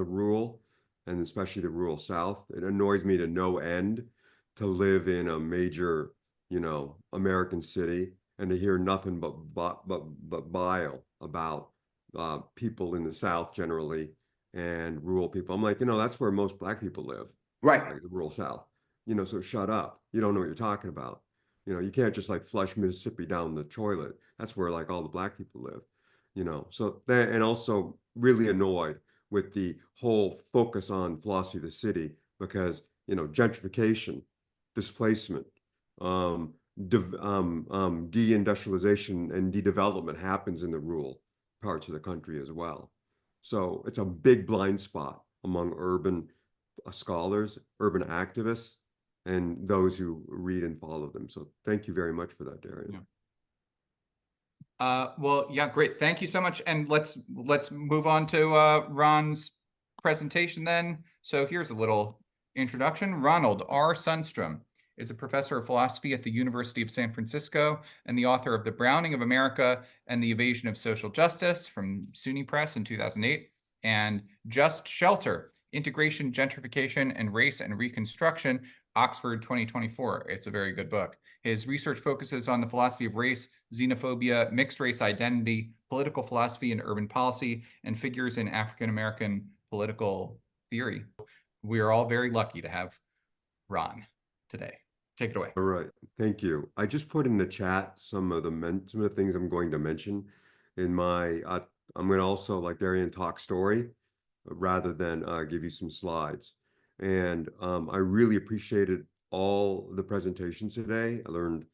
rural, and especially the rural South. It annoys me to no end to live in a major, American city and to hear nothing but bile about people in the South generally and rural people. I'm like, that's where most Black people live, right, like the rural South. So shut up. You don't know what you're talking about. You can't just like flush Mississippi down the toilet. That's where like all the Black people live, So that, and also really annoyed with the whole focus on philosophy of the city because, gentrification, displacement, deindustrialization and de-development happens in the rural parts of the country as well. So it's a big blind spot among urban scholars, urban activists, and those who read and follow them. So thank you very much for that, Darien. Yeah. Well, yeah, great. Thank you so much. And let's move on to Ron's presentation then. So here's a little introduction. Ronald R. Sundstrom is a professor of philosophy at the University of San Francisco and the author of The Browning of America and the Evasion of Social Justice from SUNY Press in 2008, and Just Shelter, Integration, Gentrification, and Race and Reconstruction, Oxford 2024. It's a very good book. His research focuses on the philosophy of race, xenophobia, mixed race identity, political philosophy and urban policy, and figures in African-American political theory. We are all very lucky to have Ron today. Take it away. All right, thank you. I just put in the chat some of the things I'm going to mention in my, I'm going to also, like Darien, talk story rather than give you some slides. And I really appreciated all the presentations today. I learned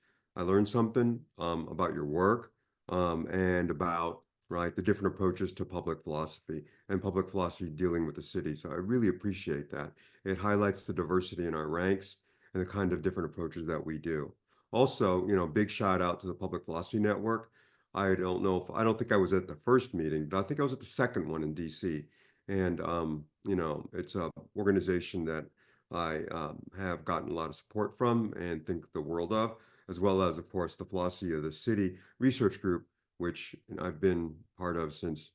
something about your work and about the different approaches to public philosophy and public philosophy dealing with the city. So I really appreciate that. It highlights the diversity in our ranks and the kind of different approaches that we do. Also, big shout out to the Public Philosophy Network. I don't think I was at the first meeting, but I think I was at the second one in DC. And, it's an organization that I have gotten a lot of support from and think the world of, as well as, of course, the Philosophy of the City Research Group, which I've been part of since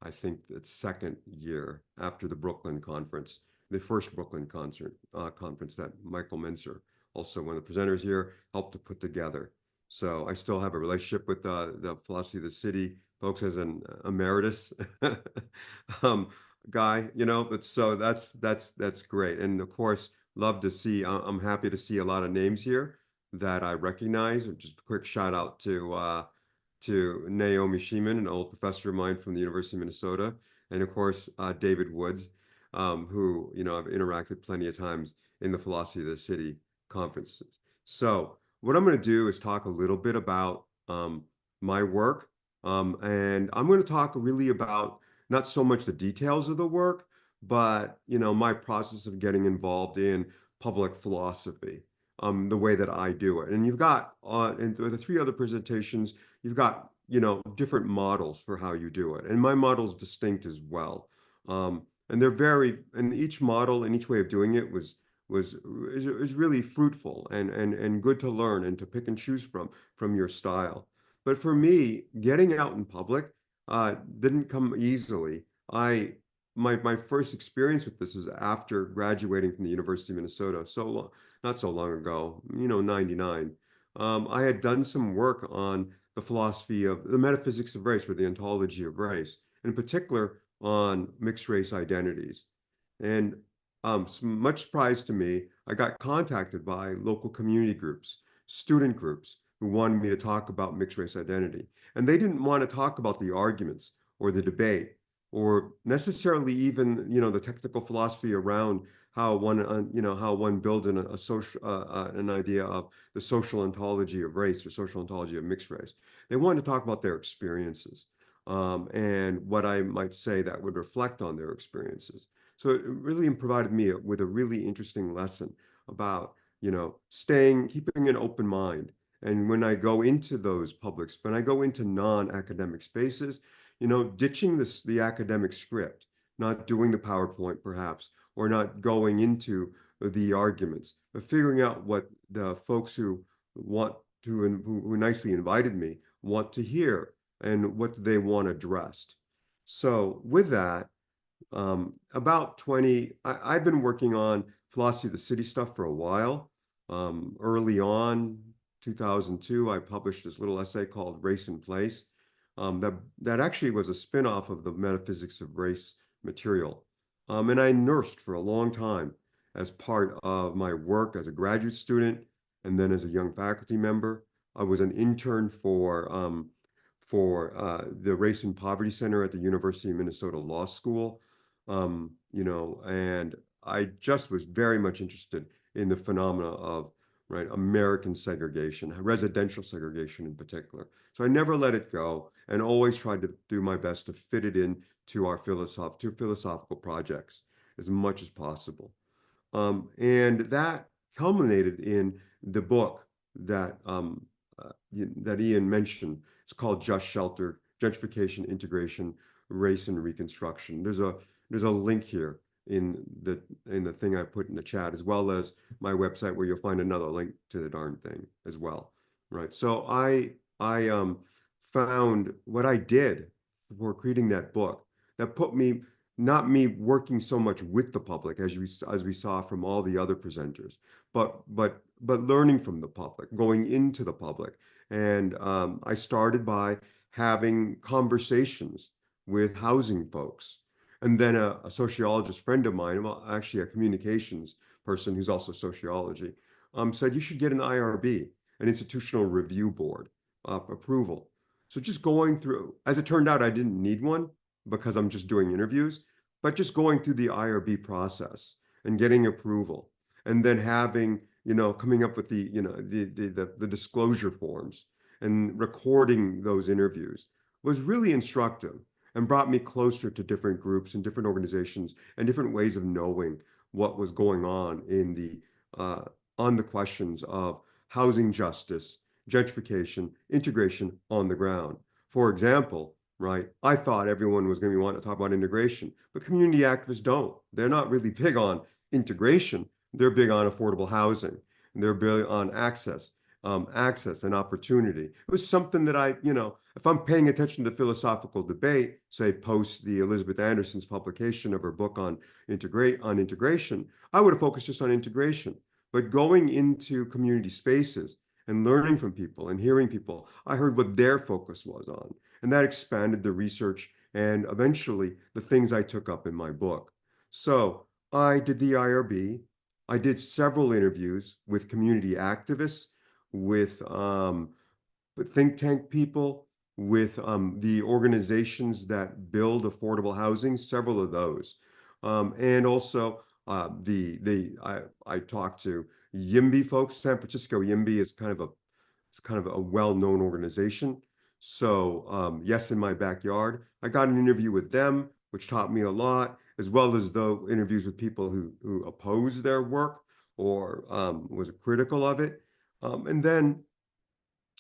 I think its second year after the Brooklyn conference, the first Brooklyn conference that Michael Menser, also one of the presenters here, helped to put together. So I still have a relationship with the Philosophy of the City folks as an emeritus guy, but so that's great. And of course, love to see, I'm happy to see a lot of names here that I recognize. Just a quick shout out to Naomi Sheeman, an old professor of mine from the University of Minnesota, and of course, David Woods, who, I've interacted plenty of times in the Philosophy of the City conferences. So what I'm going to do is talk a little bit about my work, and I'm going to talk really about not so much the details of the work, but, my process of getting involved in public philosophy, the way that I do it. And you've got, in the three other presentations, you've got, different models for how you do it. And my model is distinct as well. And and each model and each way of doing it is really fruitful and good to learn and to pick and choose from your style. But for me, getting out in public didn't come easily. My first experience with this is after graduating from the University of Minnesota, not so long ago, 99. I had done some work on the philosophy of the metaphysics of race, or the ontology of race, in particular on mixed race identities. And much surprise to me, I got contacted by local community groups, student groups, who wanted me to talk about mixed race identity. And they didn't want to talk about the arguments or the debate or necessarily even, the technical philosophy around how one builds in a social, an idea of the social ontology of race or social ontology of mixed race. They wanted to talk about their experiences. and what I might say that would reflect on their experiences. So it really provided me with a really interesting lesson about, keeping an open mind. And when I go into those publics, when I go into non-academic spaces, ditching the academic script, not doing the PowerPoint perhaps, or not going into the arguments, but figuring out what the folks who want to and who nicely invited me want to hear and what they want addressed. So with that, I've been working on philosophy of the city stuff for a while. Early on, 2002, I published this little essay called Race and Place. That actually was a spin-off of the Metaphysics of Race material. And I nursed for a long time as part of my work as a graduate student and then as a young faculty member. I was an intern for the Race and Poverty Center at the University of Minnesota Law School. And I just was very much interested in the phenomena of American segregation, residential segregation in particular. So I never let it go and always tried to do my best to fit it in to our philosophical projects as much as possible. And that culminated in the book that that Ian mentioned. It's called Just Shelter: Gentrification, Integration, Race, and Reconstruction. There's a link here in the thing I put in the chat, as well as my website, where you'll find another link to the darn thing as well. Right. So I found what I did for creating that book that put me, not me working so much with the public as we saw from all the other presenters, but learning from the public, going into the public. And I started by having conversations with housing folks. And then a sociologist friend of mine, well, actually a communications person who's also sociology, said you should get an IRB, an institutional review board approval. So just going through, as it turned out, I didn't need one because I'm just doing interviews, but just going through the IRB process and getting approval, and then having, coming up with the disclosure forms and recording those interviews was really instructive and brought me closer to different groups and different organizations and different ways of knowing what was going on in the questions of housing justice, gentrification, integration on the ground. For example, I thought everyone was going to want to talk about integration, but community activists don't. They're not really big on integration. They're big on affordable housing, and they're big on access and opportunity. It was something that if I'm paying attention to philosophical debate, say post the Elizabeth Anderson's publication of her book on integration, I would have focused just on integration. But going into community spaces and learning from people and hearing people, I heard what their focus was on. And that expanded the research and eventually the things I took up in my book. So I did the IRB. I did several interviews with community activists, with think tank people, with the organizations that build affordable housing, several of those. And also I talked to YIMBY folks. San Francisco YIMBY is kind of a well-known organization. So yes, in my backyard, I got an interview with them, which taught me a lot, as well as the interviews with people who opposed their work or was critical of it. And then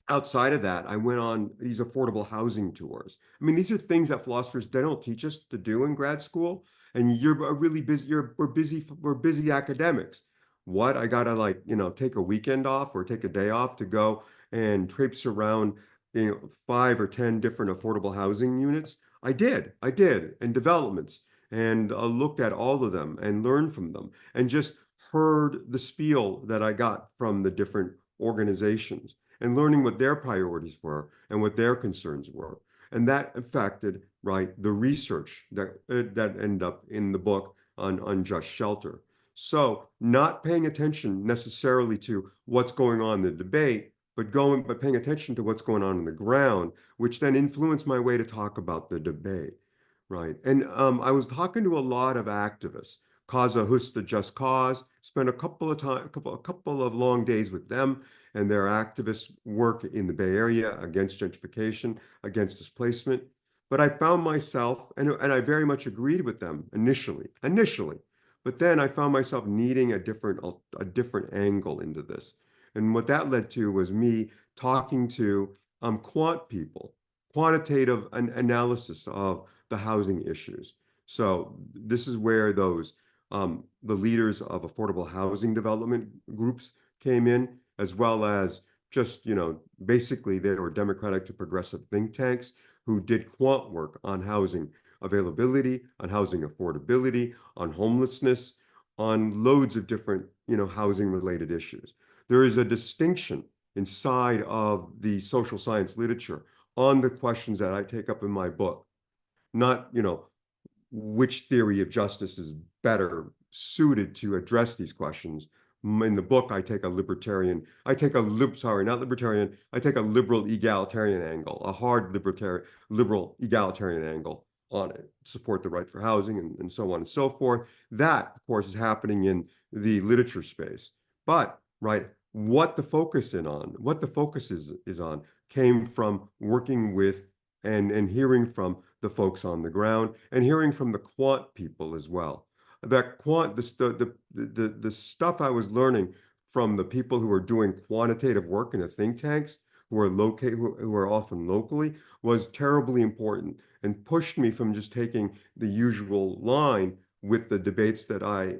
outside of that, I went on these affordable housing tours. I mean, these are things that philosophers, they don't teach us to do in grad school. And you're really busy, we're busy academics. What, I gotta take a weekend off or take a day off to go and traipse around 5 or 10 different affordable housing units? I did, and developments, and looked at all of them and learned from them and just heard the spiel that I got from the different organizations and learning what their priorities were and what their concerns were. And that affected, the research that ended up in the book on Just Shelter. So not paying attention necessarily to what's going on in the debate, but paying attention to what's going on the ground, which then influenced my way to talk about the debate, And I was talking to a lot of activists, Causa Justa, Just Cause, spent a couple of long days with them and their activist work in the Bay Area against gentrification, against displacement. But I found myself, and I very much agreed with them initially, but then I found myself needing a different angle into this. And what that led to was me talking to quant people, quantitative analysis of the housing issues. So this is where those the leaders of affordable housing development groups came in, as well as just, basically they were Democratic to progressive think tanks who did quant work on housing availability, on housing affordability, on homelessness, on loads of different, housing related issues. There is a distinction inside of the social science literature on the questions that I take up in my book, not, which theory of justice is better suited to address these questions. In the book, I take a liberal egalitarian angle, a hard liberal egalitarian angle on it, support the right for housing and so on and so forth. That, of course, is happening in the literature space. But, right, what the focus is on came from working with and hearing from the folks on the ground and hearing from the quant people as well. The stuff I was learning from the people who are doing quantitative work in the think tanks, who are often locally, was terribly important and pushed me from just taking the usual line with the debates that I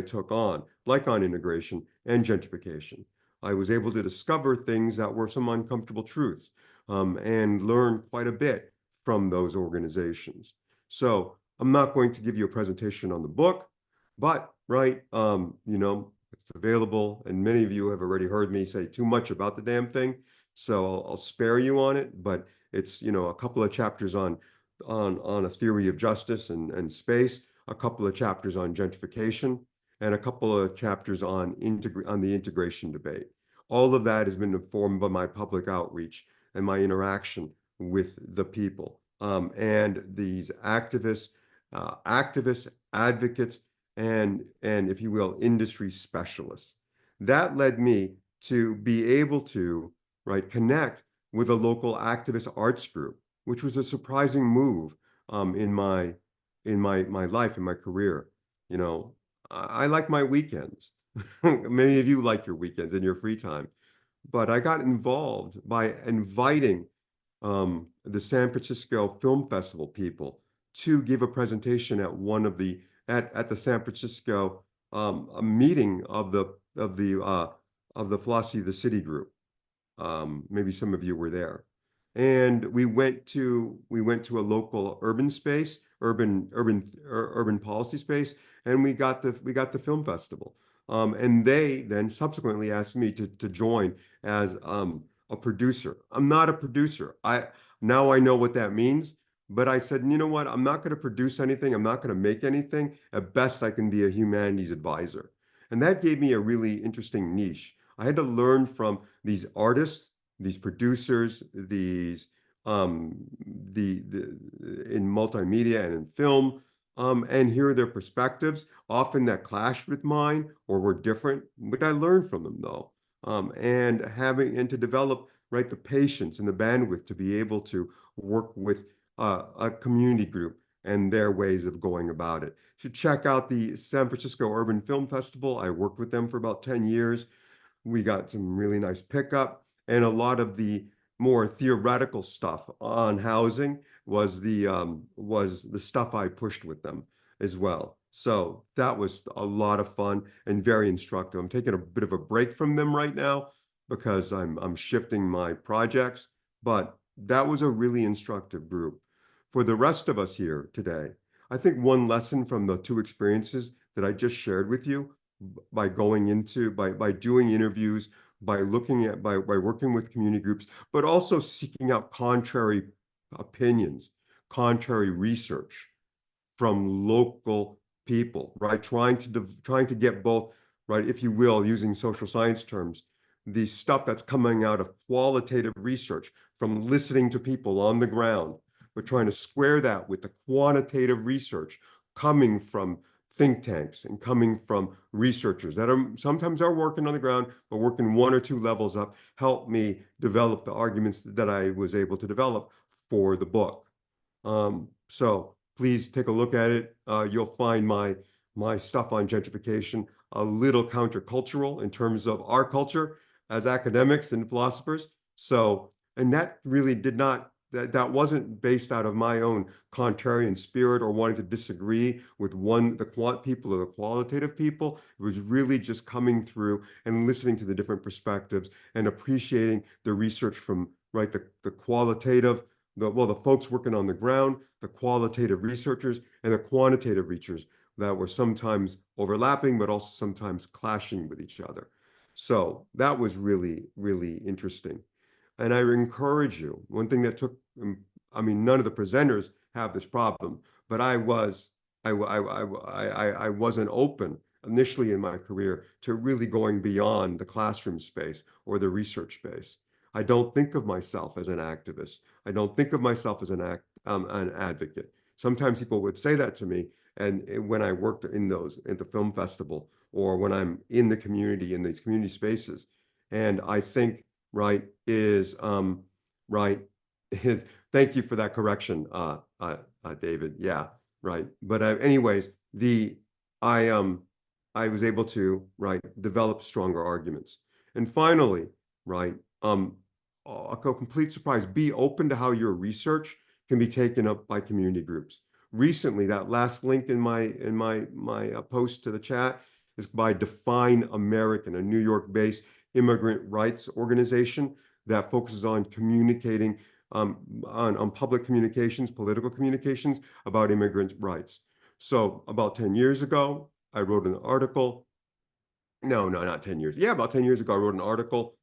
took on, like on integration and gentrification. I was able to discover things that were some uncomfortable truths, and learn quite a bit from those organizations. So I'm not going to give you a presentation on the book, but it's available, and many of you have already heard me say too much about the damn thing, so I'll spare you on it. But it's a couple of chapters on a theory of justice and space, a couple of chapters on gentrification, and a couple of chapters on the integration debate. All of that has been informed by my public outreach and my interaction with the people, and these activists, advocates, and if you will, industry specialists. That led me to be able to connect with a local activist arts group, which was a surprising move in my life, in my career. I like my weekends. Many of you like your weekends and your free time, but I got involved by inviting the San Francisco Film Festival people to give a presentation at at the San Francisco a meeting of the Philosophy of the City group. Maybe some of you were there, and we went to a local urban policy space, and we got the film festival. And they then subsequently asked me to join as a producer. I'm not a producer. Now I know what that means, but I said, you know what? I'm not going to produce anything. I'm not going to make anything. At best, I can be a humanities advisor. And that gave me a really interesting niche. I had to learn from these artists, these producers, these in multimedia and in film, and hear their perspectives, often that clashed with mine or were different, but I learned from them though. And to develop the patience and the bandwidth to be able to work with a community group and their ways of going about it. So check out the San Francisco Urban Film Festival. I worked with them for about 10 years. We got some really nice pickup, and a lot of the more theoretical stuff on housing was the stuff I pushed with them as well. So that was a lot of fun and very instructive. I'm taking a bit of a break from them right now because I'm shifting my projects, but that was a really instructive group. For the rest of us here today, I think one lesson from the two experiences that I just shared with you, by doing interviews, by working with community groups, but also seeking out contrary opinions, contrary research from local people, trying to get both, if you will, using social science terms, the stuff that's coming out of qualitative research from listening to people on the ground, but trying to square that with the quantitative research coming from think tanks and coming from researchers that sometimes are working on the ground, but working one or two levels up, helped me develop the arguments that I was able to develop for the book. So please take a look at it. You'll find my stuff on gentrification a little countercultural in terms of our culture as academics and philosophers. So, and that really did not, that wasn't based out of my own contrarian spirit or wanting to disagree with the people or the qualitative people. It was really just coming through and listening to the different perspectives and appreciating the research from, right, the qualitative, the folks working on the ground, the qualitative researchers, and the quantitative researchers that were sometimes overlapping, but also sometimes clashing with each other. So that was really, really interesting. And I encourage you, one thing that took, I mean, none of the presenters have this problem, but I wasn't open initially in my career to really going beyond the classroom space or the research space. I don't think of myself as an activist. I don't think of myself as an advocate. Sometimes people would say that to me, and when I worked in those at the film festival or when I'm in the community in these community spaces, and I think right is thank you for that correction, David. Yeah, right. But anyways, I was able to develop stronger arguments, and finally, a complete surprise, be open to how your research can be taken up by community groups. Recently, that last link in my post to the chat is by Define American, a New York-based immigrant rights organization that focuses on communicating on public communications, political communications about immigrant rights. So about 10 years ago, I wrote an article. No, not 10 years. Yeah, about 10 years ago, I wrote an article.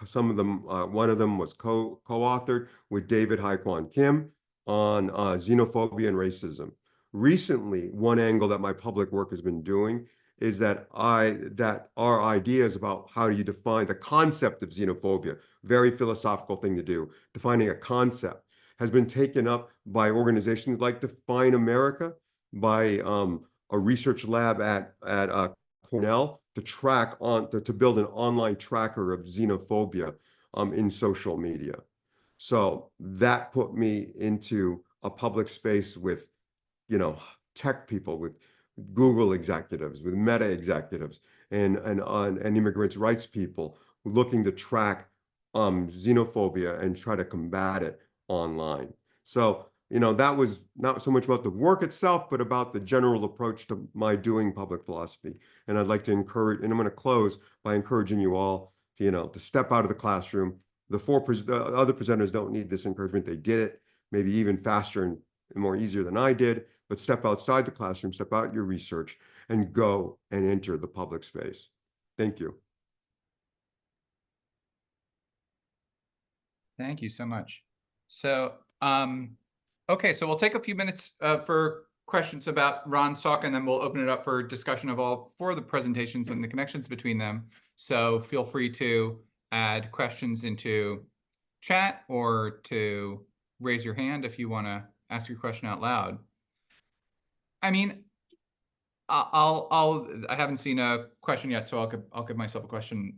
Some of them, one of them was co-authored with David Haekwon Kim on xenophobia and racism. Recently, one angle that my public work has been doing is that our ideas about how do you define the concept of xenophobia, very philosophical thing to do, defining a concept, has been taken up by organizations like Define America, by a research lab at Cornell to build an online tracker of xenophobia in social media. So that put me into a public space with, tech people, with Google executives, with Meta executives, and immigrants' rights people looking to track xenophobia and try to combat it online. So, that was not so much about the work itself, but about the general approach to my doing public philosophy. And I'd like to encourage, and I'm going to close by encouraging you all to step out of the classroom. The other presenters don't need this encouragement. They did it maybe even faster and more easier than I did, but step outside the classroom, step out your research, and go and enter the public space. Thank you. Thank you so much. So, okay, so we'll take a few minutes for questions about Ron's talk, and then we'll open it up for discussion of all four of the presentations and the connections between them. So feel free to add questions into chat or to raise your hand if you want to ask your question out loud. I mean, I haven't seen a question yet, so I'll give myself a question.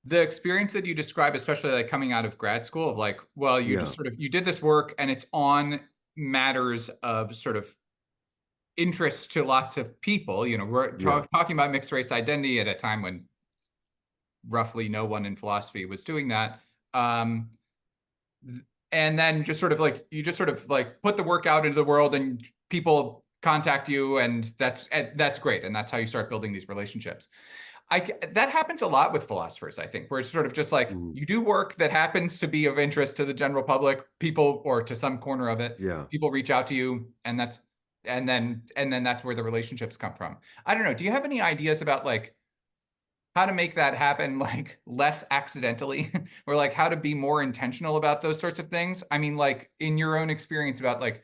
The experience that you describe, especially like coming out of grad school, of like, well, you just sort of, you did this work and it's on matters of sort of interest to lots of people. We're talking about mixed race identity at a time when roughly no one in philosophy was doing that. And then you just sort of like put the work out into the world and people contact you, and that's great. And that's how you start building these relationships. That happens a lot with philosophers, I think, where it's sort of just like you do work that happens to be of interest to the general public, people, or to some corner of it. People reach out to you, and then that's where the relationships come from. I don't know. Do you have any ideas about like how to make that happen like less accidentally, or like how to be more intentional about those sorts of things? I mean, like in your own experience about like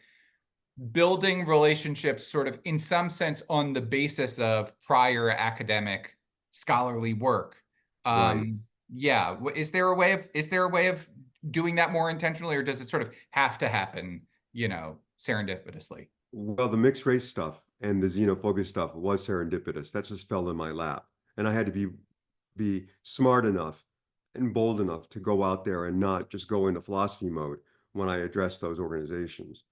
building relationships sort of in some sense on the basis of prior academic scholarly work. Yeah. Is there a way of doing that more intentionally, or does it sort of have to happen, serendipitously? Well, the mixed race stuff and the xenophobia stuff was serendipitous. That just fell in my lap. And I had to be smart enough and bold enough to go out there and not just go into philosophy mode when I address those organizations.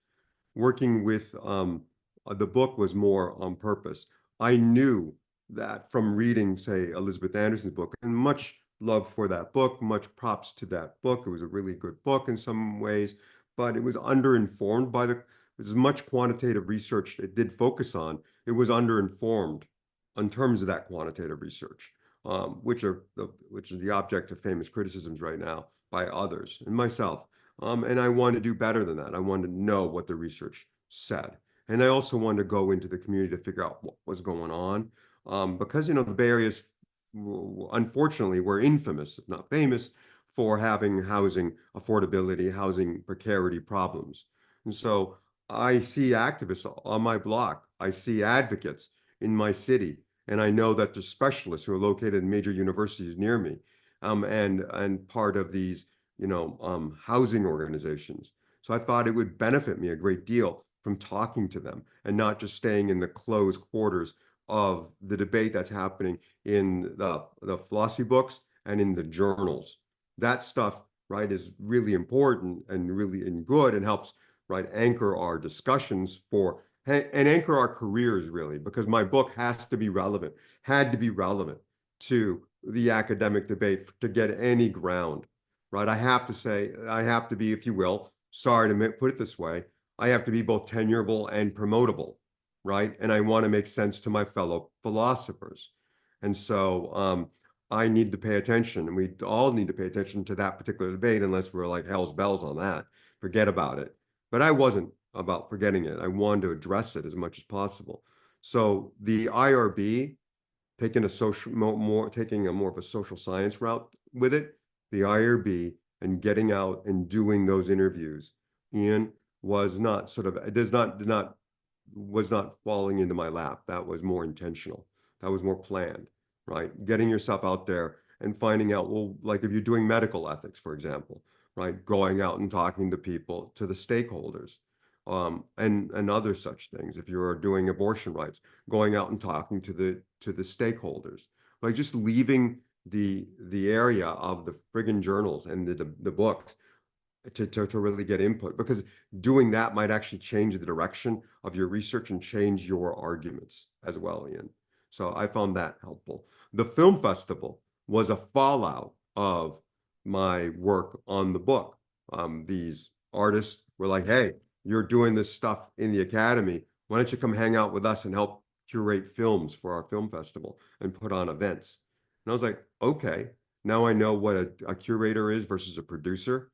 Working with the book was more on purpose. I knew that from reading, say, Elizabeth Anderson's book, and much love for that book, much props to that book. It was a really good book in some ways, but it was underinformed by as much quantitative research it did focus on, it was underinformed in terms of that quantitative research, which is the object of famous criticisms right now by others and myself. And I wanted to do better than that. I wanted to know what the research said. And I also wanted to go into the community to figure out what was going on. Because, the Bay Area is, unfortunately, we're infamous, if not famous, for having housing affordability, housing precarity problems. And so I see activists on my block. I see advocates in my city. And I know that there's specialists who are located in major universities near me, and part of these housing organizations. So I thought it would benefit me a great deal from talking to them and not just staying in the closed quarters of the debate that's happening in the philosophy books and in the journals. That stuff, right, is really important and really good and helps, right, anchor our discussions and anchor our careers, really, because my book had to be relevant to the academic debate to get any ground. Right, I have to be, if you will, sorry to put it this way, I have to be both tenurable and promotable, right? And I want to make sense to my fellow philosophers. And so I need to pay attention, and we all need to pay attention to that particular debate, unless we're like hell's bells on that, forget about it. But I wasn't about forgetting it. I wanted to address it as much as possible. So the IRB, taking a more of a social science route with it, the IRB and getting out and doing those interviews, Ian, was not was not falling into my lap. That was more intentional. That was more planned, right? Getting yourself out there and finding out, well, like if you're doing medical ethics, for example, right? Going out and talking to people, to the stakeholders, and other such things. If you're doing abortion rights, going out and talking to the stakeholders, like just leaving the area of the friggin' journals and the books to really get input, because doing that might actually change the direction of your research and change your arguments as well, Ian. So I found that helpful. The film festival was a fallout of my work on the book. These artists were like, hey, you're doing this stuff in the academy. Why don't you come hang out with us and help curate films for our film festival and put on events? And I was like, okay, now I know what a curator is versus a producer.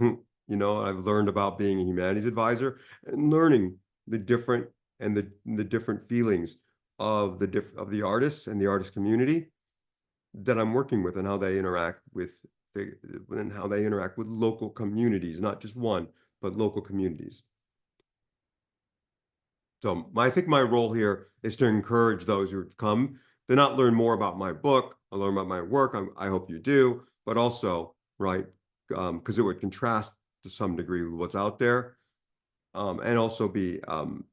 I've learned about being a humanities advisor and learning the different feelings of the artists and the artist community that I'm working with, and how they interact with local communities, not just one, but local communities. So I think my role here is to encourage those who come to not learn more about my book, or learn about my work. I hope you do, but also, right, because it would contrast to some degree with what's out there, and also be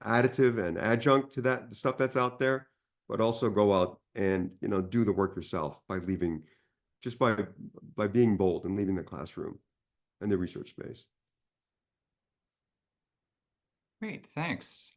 additive and adjunct to the stuff that's out there, but also go out and do the work yourself by being bold and leaving the classroom and the research space. Great, thanks.